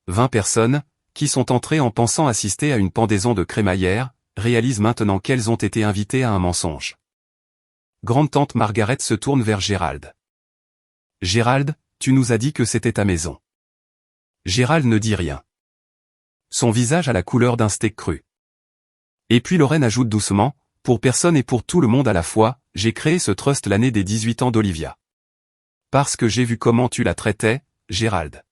20 personnes, qui sont entrées en pensant assister à une pendaison de crémaillère, réalisent maintenant qu'elles ont été invitées à un mensonge. Grande-tante Margaret se tourne vers Gérald. Gérald, tu nous as dit que c'était ta maison. Gérald ne dit rien. Son visage a la couleur d'un steak cru. Et puis Lorraine ajoute doucement, pour personne et pour tout le monde à la fois, j'ai créé ce trust l'année des 18 ans d'Olivia. Parce que j'ai vu comment tu la traitais, Gérald.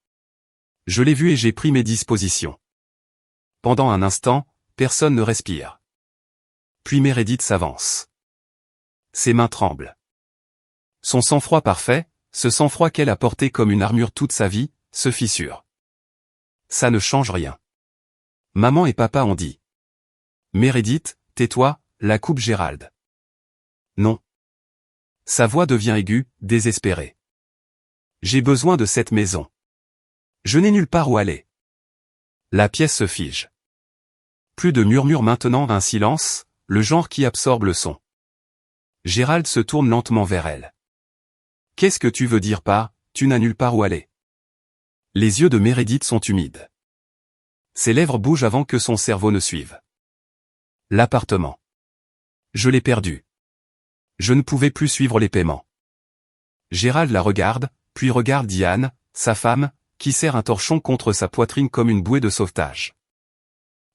Je l'ai vu et j'ai pris mes dispositions. Pendant un instant, personne ne respire. Puis Meredith s'avance. Ses mains tremblent. Son sang-froid parfait, ce sang-froid qu'elle a porté comme une armure toute sa vie, se fissure. Ça ne change rien. Maman et papa ont dit. Meredith, tais-toi, la coupe Gérald. Non. Sa voix devient aiguë, désespérée. J'ai besoin de cette maison. Je n'ai nulle part où aller. La pièce se fige. Plus de murmures maintenant, un silence, le genre qui absorbe le son. Gérald se tourne lentement vers elle. Qu'est-ce que tu veux dire par « tu n'as nulle part où aller » Les yeux de Meredith sont humides. Ses lèvres bougent avant que son cerveau ne suive. L'appartement. Je l'ai perdu. Je ne pouvais plus suivre les paiements. Gérald la regarde, puis regarde Diane, sa femme, qui serre un torchon contre sa poitrine comme une bouée de sauvetage.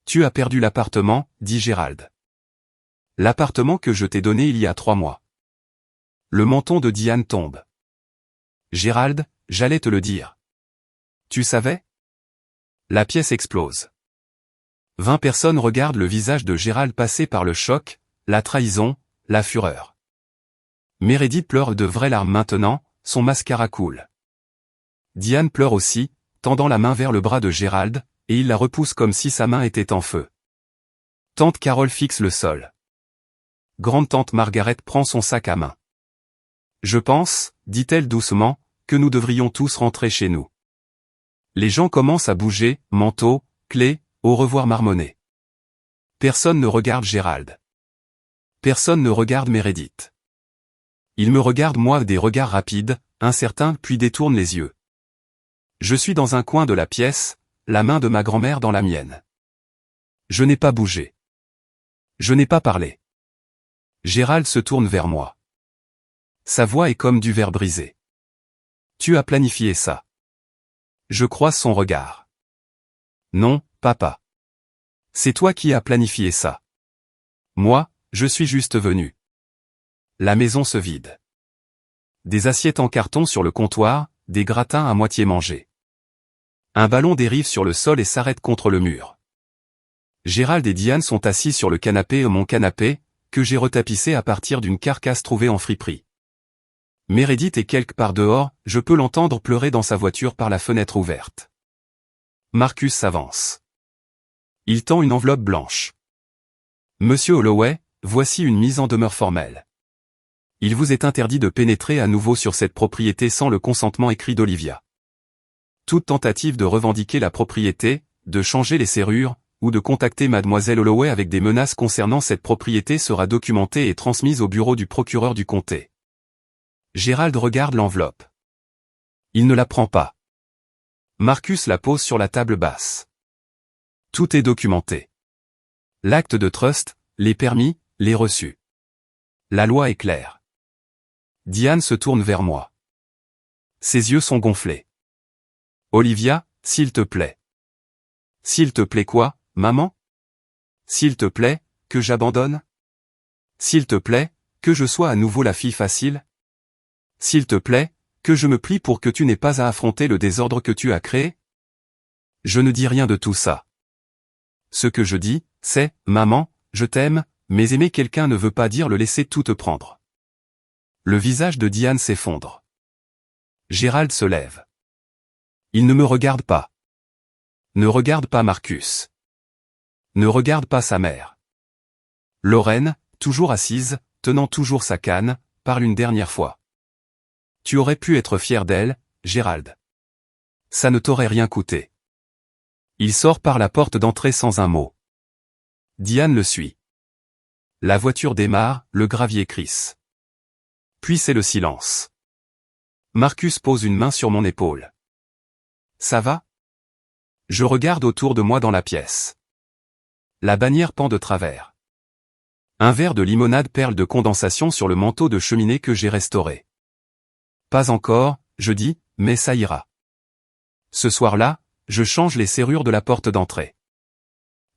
Tu as perdu l'appartement, dit Gérald. L'appartement que je t'ai donné il y a 3 mois. Le menton de Diane tombe. Gérald, j'allais te le dire. Tu savais? La pièce explose. 20 personnes regardent le visage de Gérald passer par le choc, la trahison, la fureur. Meredith pleure de vraies larmes maintenant, son mascara coule. Diane pleure aussi, tendant la main vers le bras de Gérald, et il la repousse comme si sa main était en feu. Tante Carole fixe le sol. Grande-tante Margaret prend son sac à main. Je pense, dit-elle doucement, que nous devrions tous rentrer chez nous. Les gens commencent à bouger, manteaux, clés, au revoir marmonné. Personne ne regarde Gérald. Personne ne regarde Meredith. Il me regarde moi des regards rapides, incertains, puis détourne les yeux. Je suis dans un coin de la pièce, la main de ma grand-mère dans la mienne. Je n'ai pas bougé. Je n'ai pas parlé. Gérald se tourne vers moi. Sa voix est comme du verre brisé. Tu as planifié ça. Je croise son regard. Non, papa. C'est toi qui as planifié ça. Moi, je suis juste venu. La maison se vide. Des assiettes en carton sur le comptoir, des gratins à moitié mangés. Un ballon dérive sur le sol et s'arrête contre le mur. Gérald et Diane sont assis sur le canapé, mon canapé, que j'ai retapissé à partir d'une carcasse trouvée en friperie. Meredith est quelque part dehors, je peux l'entendre pleurer dans sa voiture par la fenêtre ouverte. Marcus s'avance. Il tend une enveloppe blanche. Monsieur Holloway, voici une mise en demeure formelle. Il vous est interdit de pénétrer à nouveau sur cette propriété sans le consentement écrit d'Olivia. Toute tentative de revendiquer la propriété, de changer les serrures, ou de contacter mademoiselle Holloway avec des menaces concernant cette propriété sera documentée et transmise au bureau du procureur du comté. Gérald regarde l'enveloppe. Il ne la prend pas. Marcus la pose sur la table basse. Tout est documenté. L'acte de trust, les permis, les reçus. La loi est claire. Diane se tourne vers moi. Ses yeux sont gonflés. Olivia, s'il te plaît. S'il te plaît quoi, maman? S'il te plaît, que j'abandonne? S'il te plaît, que je sois à nouveau la fille facile? S'il te plaît, que je me plie pour que tu n'aies pas à affronter le désordre que tu as créé? Je ne dis rien de tout ça. Ce que je dis, c'est, maman, je t'aime, mais aimer quelqu'un ne veut pas dire le laisser tout te prendre. Le visage de Diane s'effondre. Gérald se lève. Il ne me regarde pas. Ne regarde pas Marcus. Ne regarde pas sa mère. Lorraine, toujours assise, tenant toujours sa canne, parle une dernière fois. Tu aurais pu être fier d'elle, Gérald. Ça ne t'aurait rien coûté. Il sort par la porte d'entrée sans un mot. Diane le suit. La voiture démarre, le gravier crisse. Puis c'est le silence. Marcus pose une main sur mon épaule. Ça va? Je regarde autour de moi dans la pièce. La bannière pend de travers. Un verre de limonade perle de condensation sur le manteau de cheminée que j'ai restauré. Pas encore, je dis, mais ça ira. Ce soir-là, je change les serrures de la porte d'entrée.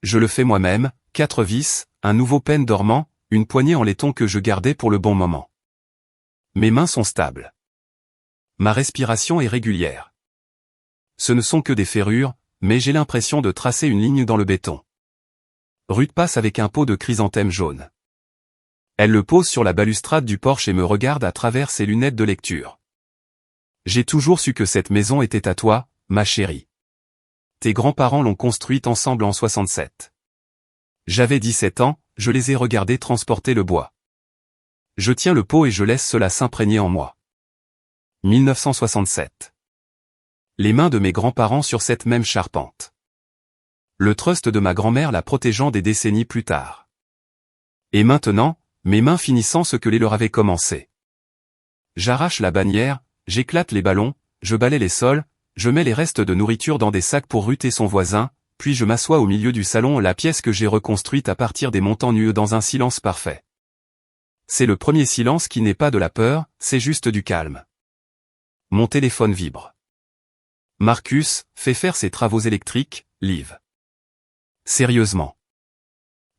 Je le fais moi-même, 4 vis, un nouveau pêne dormant, une poignée en laiton que je gardais pour le bon moment. Mes mains sont stables. Ma respiration est régulière. Ce ne sont que des ferrures, mais j'ai l'impression de tracer une ligne dans le béton. Ruth passe avec un pot de chrysanthème jaune. Elle le pose sur la balustrade du porche et me regarde à travers ses lunettes de lecture. J'ai toujours su que cette maison était à toi, ma chérie. Tes grands-parents l'ont construite ensemble en 67. J'avais 17 ans, je les ai regardés transporter le bois. Je tiens le pot et je laisse cela s'imprégner en moi. 1967. Les mains de mes grands-parents sur cette même charpente. Le trust de ma grand-mère la protégeant des décennies plus tard. Et maintenant, mes mains finissant ce que les leur avait commencé. J'arrache la bannière, j'éclate les ballons, je balaie les sols, je mets les restes de nourriture dans des sacs pour Ruth et son voisin, puis je m'assois au milieu du salon, la pièce que j'ai reconstruite à partir des montagnes dans un silence parfait. C'est le premier silence qui n'est pas de la peur, c'est juste du calme. Mon téléphone vibre. Marcus fait faire ses travaux électriques, Liv. Sérieusement.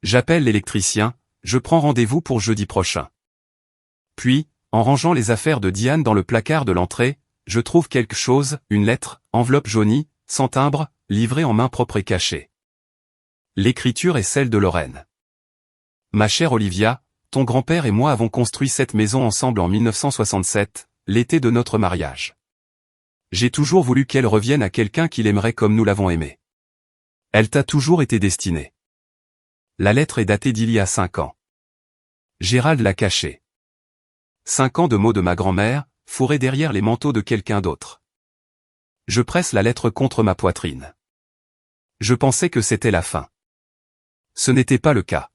J'appelle l'électricien, je prends rendez-vous pour jeudi prochain. Puis, en rangeant les affaires de Diane dans le placard de l'entrée, je trouve quelque chose, une lettre, enveloppe jaunie, sans timbre, livrée en main propre et cachée. L'écriture est celle de Lorraine. Ma chère Olivia, ton grand-père et moi avons construit cette maison ensemble en 1967, l'été de notre mariage. J'ai toujours voulu qu'elle revienne à quelqu'un qui l'aimerait comme nous l'avons aimée. Elle t'a toujours été destinée. La lettre est datée d'il y a 5 ans. Gérald l'a cachée. 5 ans de mots de ma grand-mère, fourrés derrière les manteaux de quelqu'un d'autre. Je presse la lettre contre ma poitrine. Je pensais que c'était la fin. Ce n'était pas le cas.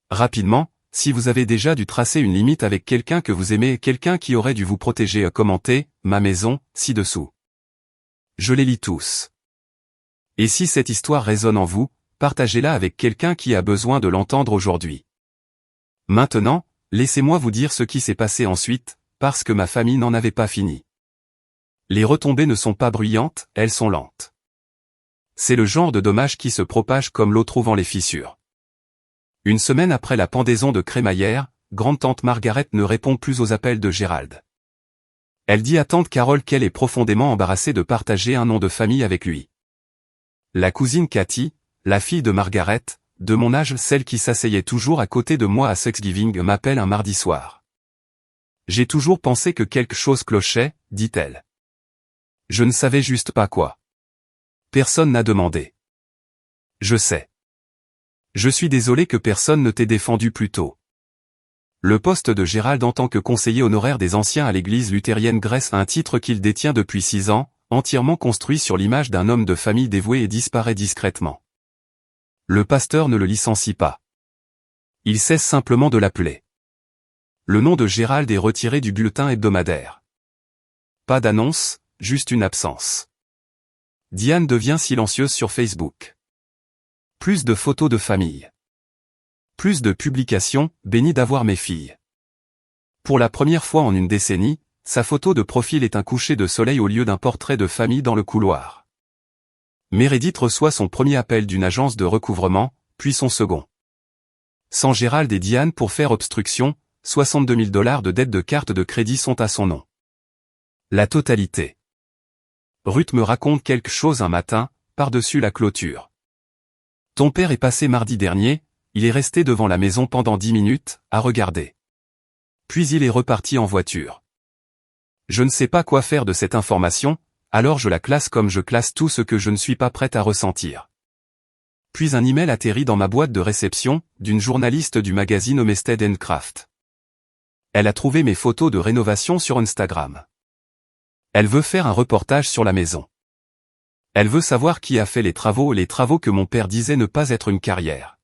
Rapidement, si vous avez déjà dû tracer une limite avec quelqu'un que vous aimez et quelqu'un qui aurait dû vous protéger, commentez, ma maison, ci-dessous. Je les lis tous. Et si cette histoire résonne en vous, partagez-la avec quelqu'un qui a besoin de l'entendre aujourd'hui. Maintenant, laissez-moi vous dire ce qui s'est passé ensuite, parce que ma famille n'en avait pas fini. Les retombées ne sont pas bruyantes, elles sont lentes. C'est le genre de dommage qui se propage comme l'eau trouvant les fissures. Une semaine après la pendaison de crémaillère, grande-tante Margaret ne répond plus aux appels de Gérald. Elle dit à tante Carole qu'elle est profondément embarrassée de partager un nom de famille avec lui. La cousine Cathy, la fille de Margaret, de mon âge, celle qui s'asseyait toujours à côté de moi à Thanksgiving, m'appelle un mardi soir. J'ai toujours pensé que quelque chose clochait, dit-elle. Je ne savais juste pas quoi. Personne n'a demandé. Je sais. Je suis désolé que personne ne t'ait défendu plus tôt. Le poste de Gérald en tant que conseiller honoraire des anciens à l'église luthérienne Grèce a un titre qu'il détient depuis 6 ans, entièrement construit sur l'image d'un homme de famille dévoué et disparaît discrètement. Le pasteur ne le licencie pas. Il cesse simplement de l'appeler. Le nom de Gérald est retiré du bulletin hebdomadaire. Pas d'annonce, juste une absence. Diane devient silencieuse sur Facebook. Plus de photos de famille. Plus de publications, béni d'avoir mes filles. Pour la première fois en une décennie, sa photo de profil est un coucher de soleil au lieu d'un portrait de famille dans le couloir. Meredith reçoit son premier appel d'une agence de recouvrement, puis son second. Sans Gérald et Diane pour faire obstruction, 62 000 $ de dettes de carte de crédit sont à son nom. La totalité. Ruth me raconte quelque chose un matin, par-dessus la clôture. Ton père est passé mardi dernier, il est resté devant la maison pendant 10 minutes, à regarder. Puis il est reparti en voiture. Je ne sais pas quoi faire de cette information, alors je la classe comme je classe tout ce que je ne suis pas prête à ressentir. Puis un email atterrit dans ma boîte de réception, d'une journaliste du magazine Homestead & Craft. Elle a trouvé mes photos de rénovation sur Instagram. Elle veut faire un reportage sur la maison. Elle veut savoir qui a fait les travaux que mon père disait ne pas être une carrière.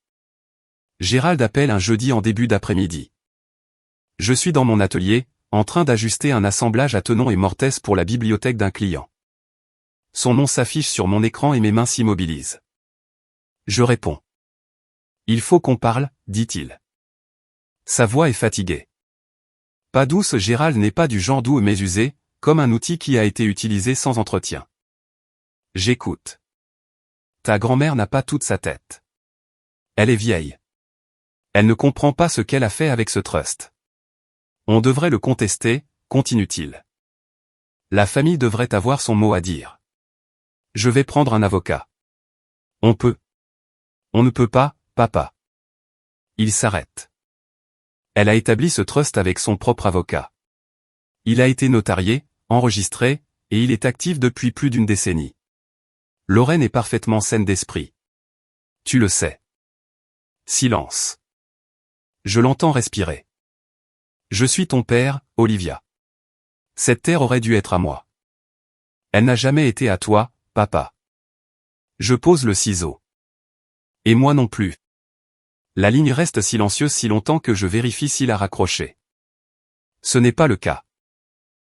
Gérald appelle un jeudi en début d'après-midi. Je suis dans mon atelier, en train d'ajuster un assemblage à tenons et mortaises pour la bibliothèque d'un client. son nom s'affiche sur mon écran et mes mains s'immobilisent. Je réponds. Il faut qu'on parle, dit-il. Sa voix est fatiguée. Pas douce, Gérald n'est pas du genre doux mais usé, comme un outil qui a été utilisé sans entretien. J'écoute. Ta grand-mère n'a pas toute sa tête. Elle est vieille. Elle ne comprend pas ce qu'elle a fait avec ce trust. On devrait le contester, continue-t-il. La famille devrait avoir son mot à dire. Je vais prendre un avocat. On peut. On ne peut pas, papa. Il s'arrête. Elle a établi ce trust avec son propre avocat. Il a été notarié, enregistré, et il est actif depuis plus d'une décennie. Lorraine est parfaitement saine d'esprit. Tu le sais. Silence. Je l'entends respirer. Je suis ton père, Olivia. Cette terre aurait dû être à moi. Elle n'a jamais été à toi, papa. Je pose le ciseau. Et moi non plus. La ligne reste silencieuse si longtemps que je vérifie s'il a raccroché. Ce n'est pas le cas.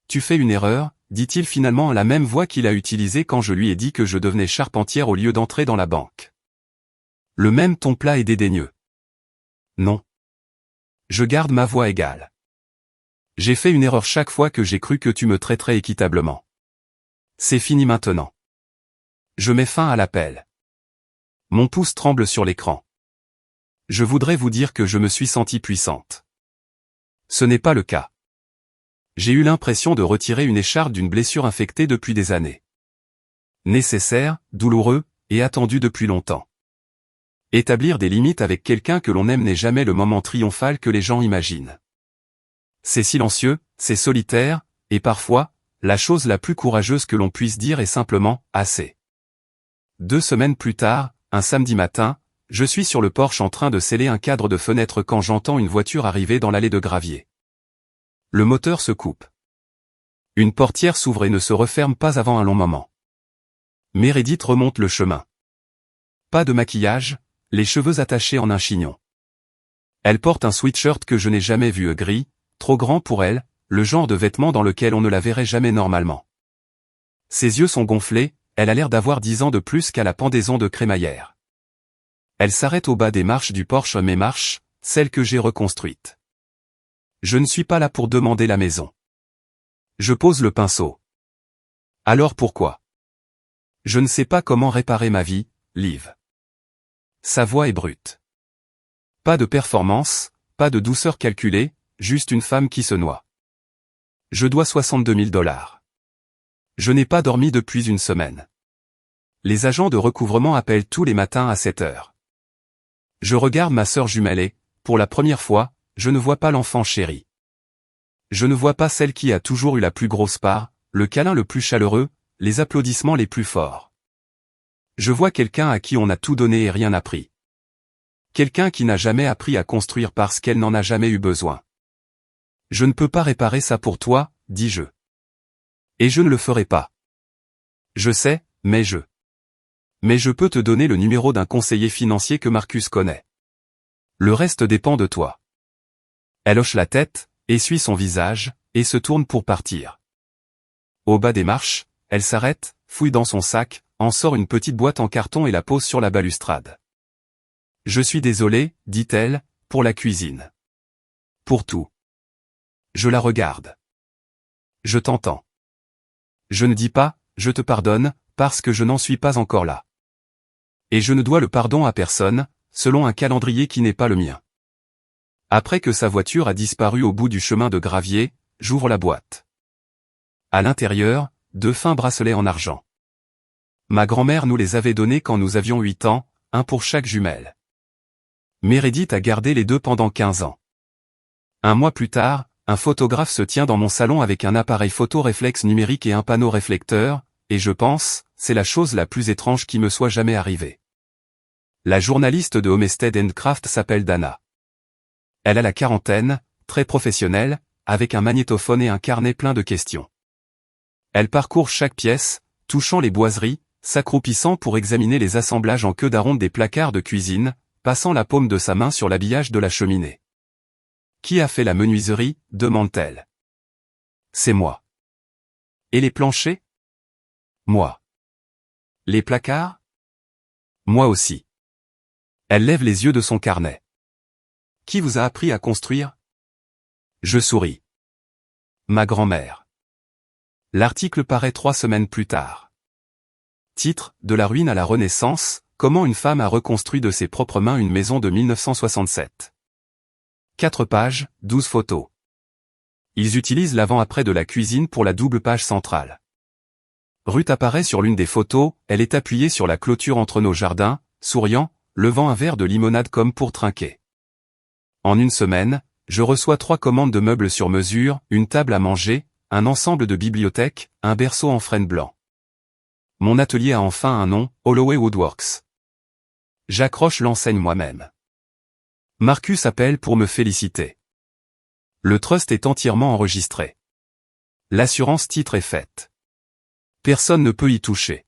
Tu fais une erreur, dit-il finalement à la même voix qu'il a utilisée quand je lui ai dit que je devenais charpentière au lieu d'entrer dans la banque. Le même ton plat et dédaigneux. Non. Je garde ma voix égale. J'ai fait une erreur chaque fois que j'ai cru que tu me traiterais équitablement. C'est fini maintenant. Je mets fin à l'appel. Mon pouce tremble sur l'écran. Je voudrais vous dire que je me suis sentie puissante. Ce n'est pas le cas. J'ai eu l'impression de retirer une écharpe d'une blessure infectée depuis des années. Nécessaire, douloureux, et attendu depuis longtemps. Établir des limites avec quelqu'un que l'on aime n'est jamais le moment triomphal que les gens imaginent. C'est silencieux, c'est solitaire, et parfois, la chose la plus courageuse que l'on puisse dire est simplement « assez ». 2 semaines plus tard, un samedi matin, je suis sur le porche en train de sceller un cadre de fenêtre quand j'entends une voiture arriver dans l'allée de gravier. Le moteur se coupe. Une portière s'ouvre et ne se referme pas avant un long moment. Meredith remonte le chemin. Pas de maquillage, les cheveux attachés en un chignon. Elle porte un sweatshirt que je n'ai jamais vu gris, trop grand pour elle, le genre de vêtement dans lequel on ne la verrait jamais normalement. Ses yeux sont gonflés, elle a l'air d'avoir 10 ans de plus qu'à la pendaison de crémaillère. Elle s'arrête au bas des marches du porche, mes marches, celles que j'ai reconstruites. Je ne suis pas là pour demander la maison. Je pose le pinceau. Alors pourquoi? Je ne sais pas comment réparer ma vie, Liv. Sa voix est brute. Pas de performance, pas de douceur calculée, juste une femme qui se noie. Je dois 62 000 $. Je n'ai pas dormi depuis une semaine. Les agents de recouvrement appellent tous les matins à 7 heures. Je regarde ma sœur jumelle et, pour la première fois, je ne vois pas l'enfant chéri. Je ne vois pas celle qui a toujours eu la plus grosse part, le câlin le plus chaleureux, les applaudissements les plus forts. Je vois quelqu'un à qui on a tout donné et rien appris. Quelqu'un qui n'a jamais appris à construire parce qu'elle n'en a jamais eu besoin. Je ne peux pas réparer ça pour toi, dis-je. Et je ne le ferai pas. Je sais, mais je peux te donner le numéro d'un conseiller financier que Marcus connaît. Le reste dépend de toi. Elle hoche la tête, essuie son visage, et se tourne pour partir. Au bas des marches, elle s'arrête, fouille dans son sac, en sort une petite boîte en carton et la pose sur la balustrade. Je suis désolé, dit-elle, pour la cuisine. Pour tout. Je la regarde. Je t'entends. Je ne dis pas, je te pardonne, parce que je n'en suis pas encore là. Et je ne dois le pardon à personne, selon un calendrier qui n'est pas le mien. Après que sa voiture a disparu au bout du chemin de gravier, j'ouvre la boîte. À l'intérieur, 2 fins bracelets en argent. Ma grand-mère nous les avait donnés quand nous avions 8 ans, un pour chaque jumelle. Meredith a gardé les 2 pendant 15 ans. Un mois plus tard, un photographe se tient dans mon salon avec un appareil photo réflexe numérique et un panneau réflecteur, et je pense, c'est la chose la plus étrange qui me soit jamais arrivée. La journaliste de Homestead & Craft s'appelle Dana. Elle a la quarantaine, très professionnelle, avec un magnétophone et un carnet plein de questions. Elle parcourt chaque pièce, touchant les boiseries, s'accroupissant pour examiner les assemblages en queue d'aronde des placards de cuisine, passant la paume de sa main sur l'habillage de la cheminée. Qui a fait la menuiserie, demande-t-elle. C'est moi. Et les planchers? Moi. Les placards? Moi aussi. Elle lève les yeux de son carnet. Qui vous a appris à construire? Je souris. Ma grand-mère. L'article paraît 3 semaines plus tard. Titre, De la ruine à la Renaissance, comment une femme a reconstruit de ses propres mains une maison de 1967. 4 pages, 12 photos. Ils utilisent l'avant-après de la cuisine pour la double page centrale. Ruth apparaît sur l'une des photos, elle est appuyée sur la clôture entre nos jardins, souriant, levant un verre de limonade comme pour trinquer. En une semaine, je reçois 3 commandes de meubles sur mesure, une table à manger, un ensemble de bibliothèques, un berceau en frêne blanc. Mon atelier a enfin un nom, Holloway Woodworks. J'accroche l'enseigne moi-même. Marcus appelle pour me féliciter. Le trust est entièrement enregistré. L'assurance titre est faite. Personne ne peut y toucher.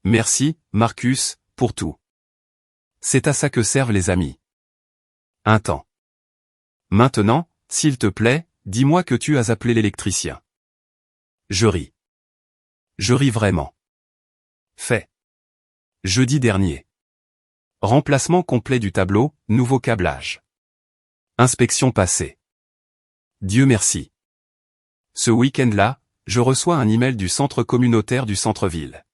Merci, Marcus, pour tout. C'est à ça que servent les amis. Un temps. Maintenant, s'il te plaît, dis-moi que tu as appelé l'électricien. Je ris. Je ris vraiment. Fait. Jeudi dernier. Remplacement complet du tableau, nouveau câblage. Inspection passée. Dieu merci. Ce week-end-là, je reçois un email du centre communautaire du centre-ville.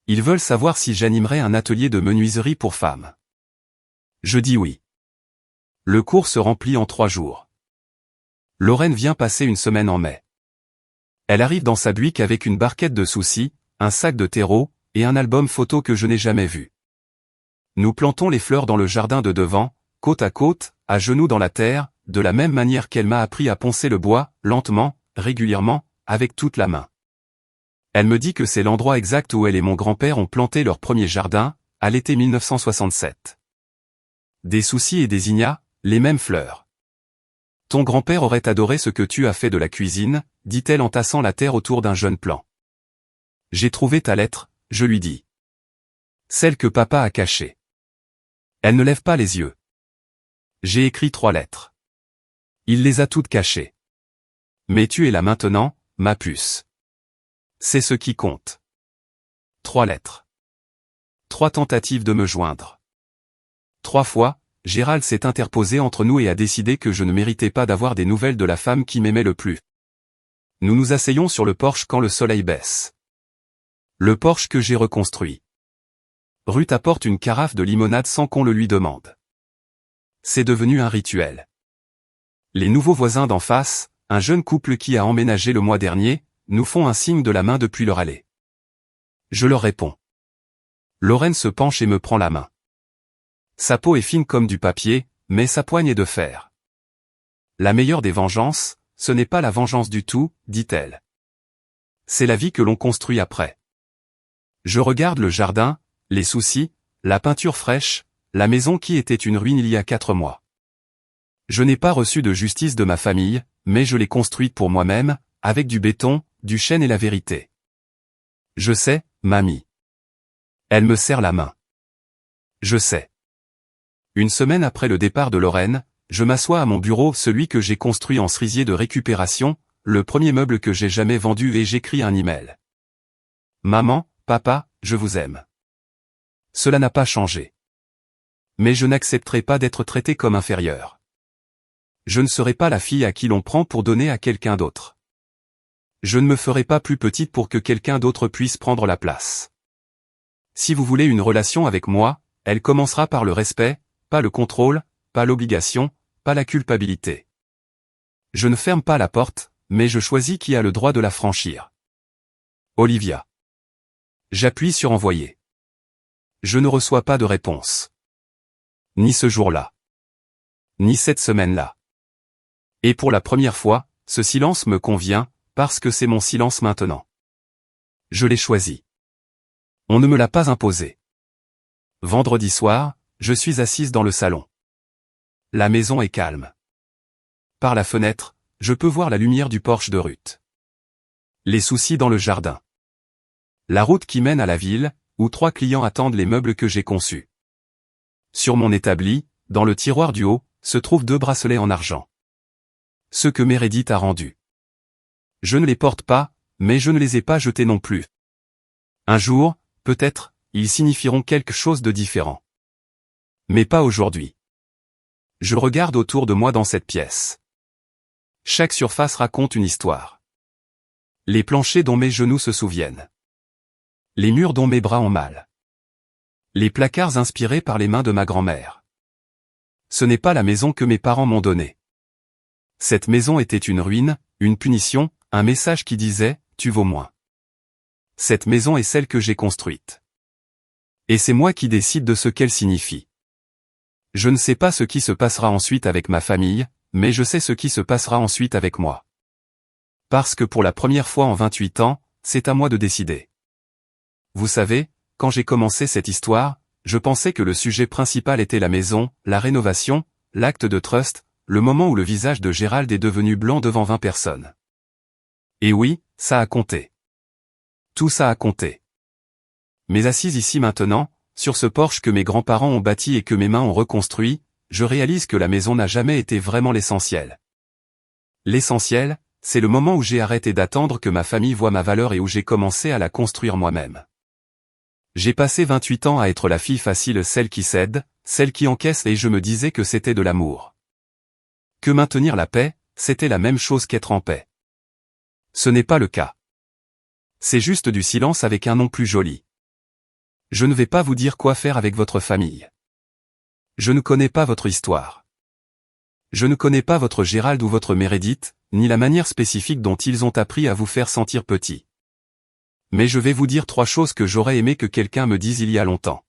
Ils veulent savoir si j'animerai un atelier de menuiserie pour femmes. Je dis oui. Le cours se remplit en 3 jours. Lorraine vient passer une semaine en mai. Elle arrive dans sa buick avec une barquette de soucis, un sac de terreau, et un album photo que je n'ai jamais vu. Nous plantons les fleurs dans le jardin de devant, côte à côte, à genoux dans la terre, de la même manière qu'elle m'a appris à poncer le bois, lentement, régulièrement, avec toute la main. Elle me dit que c'est l'endroit exact où elle et mon grand-père ont planté leur premier jardin, à l'été 1967. Des soucis et des ignas, les mêmes fleurs. Ton grand-père aurait adoré ce que tu as fait de la cuisine, dit-elle en tassant la terre autour d'un jeune plant. J'ai trouvé ta lettre, je lui dis. Celle que papa a cachée. Elle ne lève pas les yeux. J'ai écrit 3 lettres. Il les a toutes cachées. Mais tu es là maintenant, ma puce. C'est ce qui compte. 3 lettres. 3 tentatives de me joindre. 3 fois, Gérald s'est interposé entre nous et a décidé que je ne méritais pas d'avoir des nouvelles de la femme qui m'aimait le plus. Nous nous asseyons sur le porche quand le soleil baisse. Le porche que j'ai reconstruit. Ruth apporte une carafe de limonade sans qu'on le lui demande. C'est devenu un rituel. Les nouveaux voisins d'en face, un jeune couple qui a emménagé le mois dernier, nous font un signe de la main depuis leur allée. Je leur réponds. Lorraine se penche et me prend la main. Sa peau est fine comme du papier, mais sa poigne est de fer. La meilleure des vengeances, ce n'est pas la vengeance du tout, dit-elle. C'est la vie que l'on construit après. Je regarde le jardin, les soucis, la peinture fraîche, la maison qui était une ruine il y a 4 mois. Je n'ai pas reçu de justice de ma famille, mais je l'ai construite pour moi-même, avec du béton, du chêne et la vérité. Je sais, mamie. Elle me serre la main. Je sais. Une semaine après le départ de Lorraine, je m'assois à mon bureau, celui que j'ai construit en cerisier de récupération, le premier meuble que j'ai jamais vendu, et j'écris un email. Maman, papa, je vous aime. Cela n'a pas changé. Mais je n'accepterai pas d'être traité comme inférieur. Je ne serai pas la fille à qui l'on prend pour donner à quelqu'un d'autre. Je ne me ferai pas plus petite pour que quelqu'un d'autre puisse prendre la place. Si vous voulez une relation avec moi, elle commencera par le respect, pas le contrôle, pas l'obligation, pas la culpabilité. Je ne ferme pas la porte, mais je choisis qui a le droit de la franchir. Olivia. J'appuie sur envoyer. Je ne reçois pas de réponse. Ni ce jour-là. Ni cette semaine-là. Et pour la première fois, ce silence me convient, parce que c'est mon silence maintenant. Je l'ai choisi. On ne me l'a pas imposé. Vendredi soir, je suis assise dans le salon. La maison est calme. Par la fenêtre, je peux voir la lumière du porche de Ruth. Les soucis dans le jardin. La route qui mène à la ville, où 3 clients attendent les meubles que j'ai conçus. Sur mon établi, dans le tiroir du haut, se trouvent 2 bracelets en argent. Ceux que Meredith a rendus. Je ne les porte pas, mais je ne les ai pas jetés non plus. Un jour, peut-être, ils signifieront quelque chose de différent. Mais pas aujourd'hui. Je regarde autour de moi dans cette pièce. Chaque surface raconte une histoire. Les planchers dont mes genoux se souviennent. Les murs dont mes bras ont mal. Les placards inspirés par les mains de ma grand-mère. Ce n'est pas la maison que mes parents m'ont donnée. Cette maison était une ruine, une punition, un message qui disait « tu vaux moins ». Cette maison est celle que j'ai construite. Et c'est moi qui décide de ce qu'elle signifie. Je ne sais pas ce qui se passera ensuite avec ma famille, mais je sais ce qui se passera ensuite avec moi. Parce que pour la première fois en 28 ans, c'est à moi de décider. Vous savez, quand j'ai commencé cette histoire, je pensais que le sujet principal était la maison, la rénovation, l'acte de trust, le moment où le visage de Gérald est devenu blanc devant 20 personnes. Et oui, ça a compté. Tout ça a compté. Mais assise ici maintenant, sur ce porche que mes grands-parents ont bâti et que mes mains ont reconstruit, je réalise que la maison n'a jamais été vraiment l'essentiel. L'essentiel, c'est le moment où j'ai arrêté d'attendre que ma famille voie ma valeur et où j'ai commencé à la construire moi-même. J'ai passé 28 ans à être la fille facile, celle qui cède, celle qui encaisse, et je me disais que c'était de l'amour. Que maintenir la paix, c'était la même chose qu'être en paix. Ce n'est pas le cas. C'est juste du silence avec un nom plus joli. Je ne vais pas vous dire quoi faire avec votre famille. Je ne connais pas votre histoire. Je ne connais pas votre Gérald ou votre Meredith, ni la manière spécifique dont ils ont appris à vous faire sentir petit. Mais je vais vous dire 3 choses que j'aurais aimé que quelqu'un me dise il y a longtemps.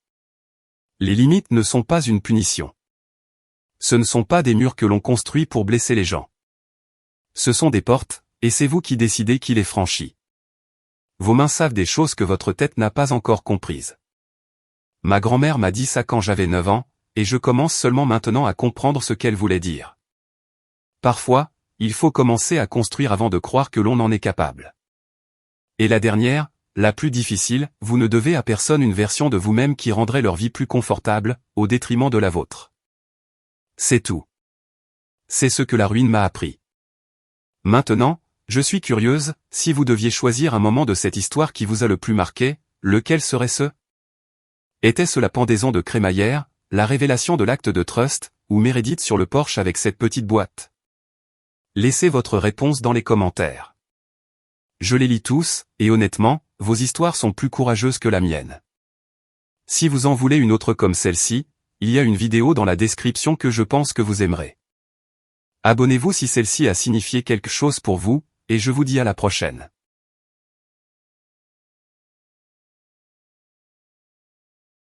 Les limites ne sont pas une punition. Ce ne sont pas des murs que l'on construit pour blesser les gens. Ce sont des portes, et c'est vous qui décidez qui les franchit. Vos mains savent des choses que votre tête n'a pas encore comprises. Ma grand-mère m'a dit ça quand j'avais 9 ans, et je commence seulement maintenant à comprendre ce qu'elle voulait dire. Parfois, il faut commencer à construire avant de croire que l'on en est capable. Et la dernière, la plus difficile, vous ne devez à personne une version de vous-même qui rendrait leur vie plus confortable, au détriment de la vôtre. C'est tout. C'est ce que la ruine m'a appris. Maintenant, je suis curieuse, si vous deviez choisir un moment de cette histoire qui vous a le plus marqué, lequel serait-ce? Était-ce la pendaison de crémaillère, la révélation de l'acte de trust, ou Meredith sur le porche avec cette petite boîte? Laissez votre réponse dans les commentaires. Je les lis tous, et honnêtement, vos histoires sont plus courageuses que la mienne. Si vous en voulez une autre comme celle-ci, il y a une vidéo dans la description que je pense que vous aimerez. Abonnez-vous si celle-ci a signifié quelque chose pour vous, et je vous dis à la prochaine.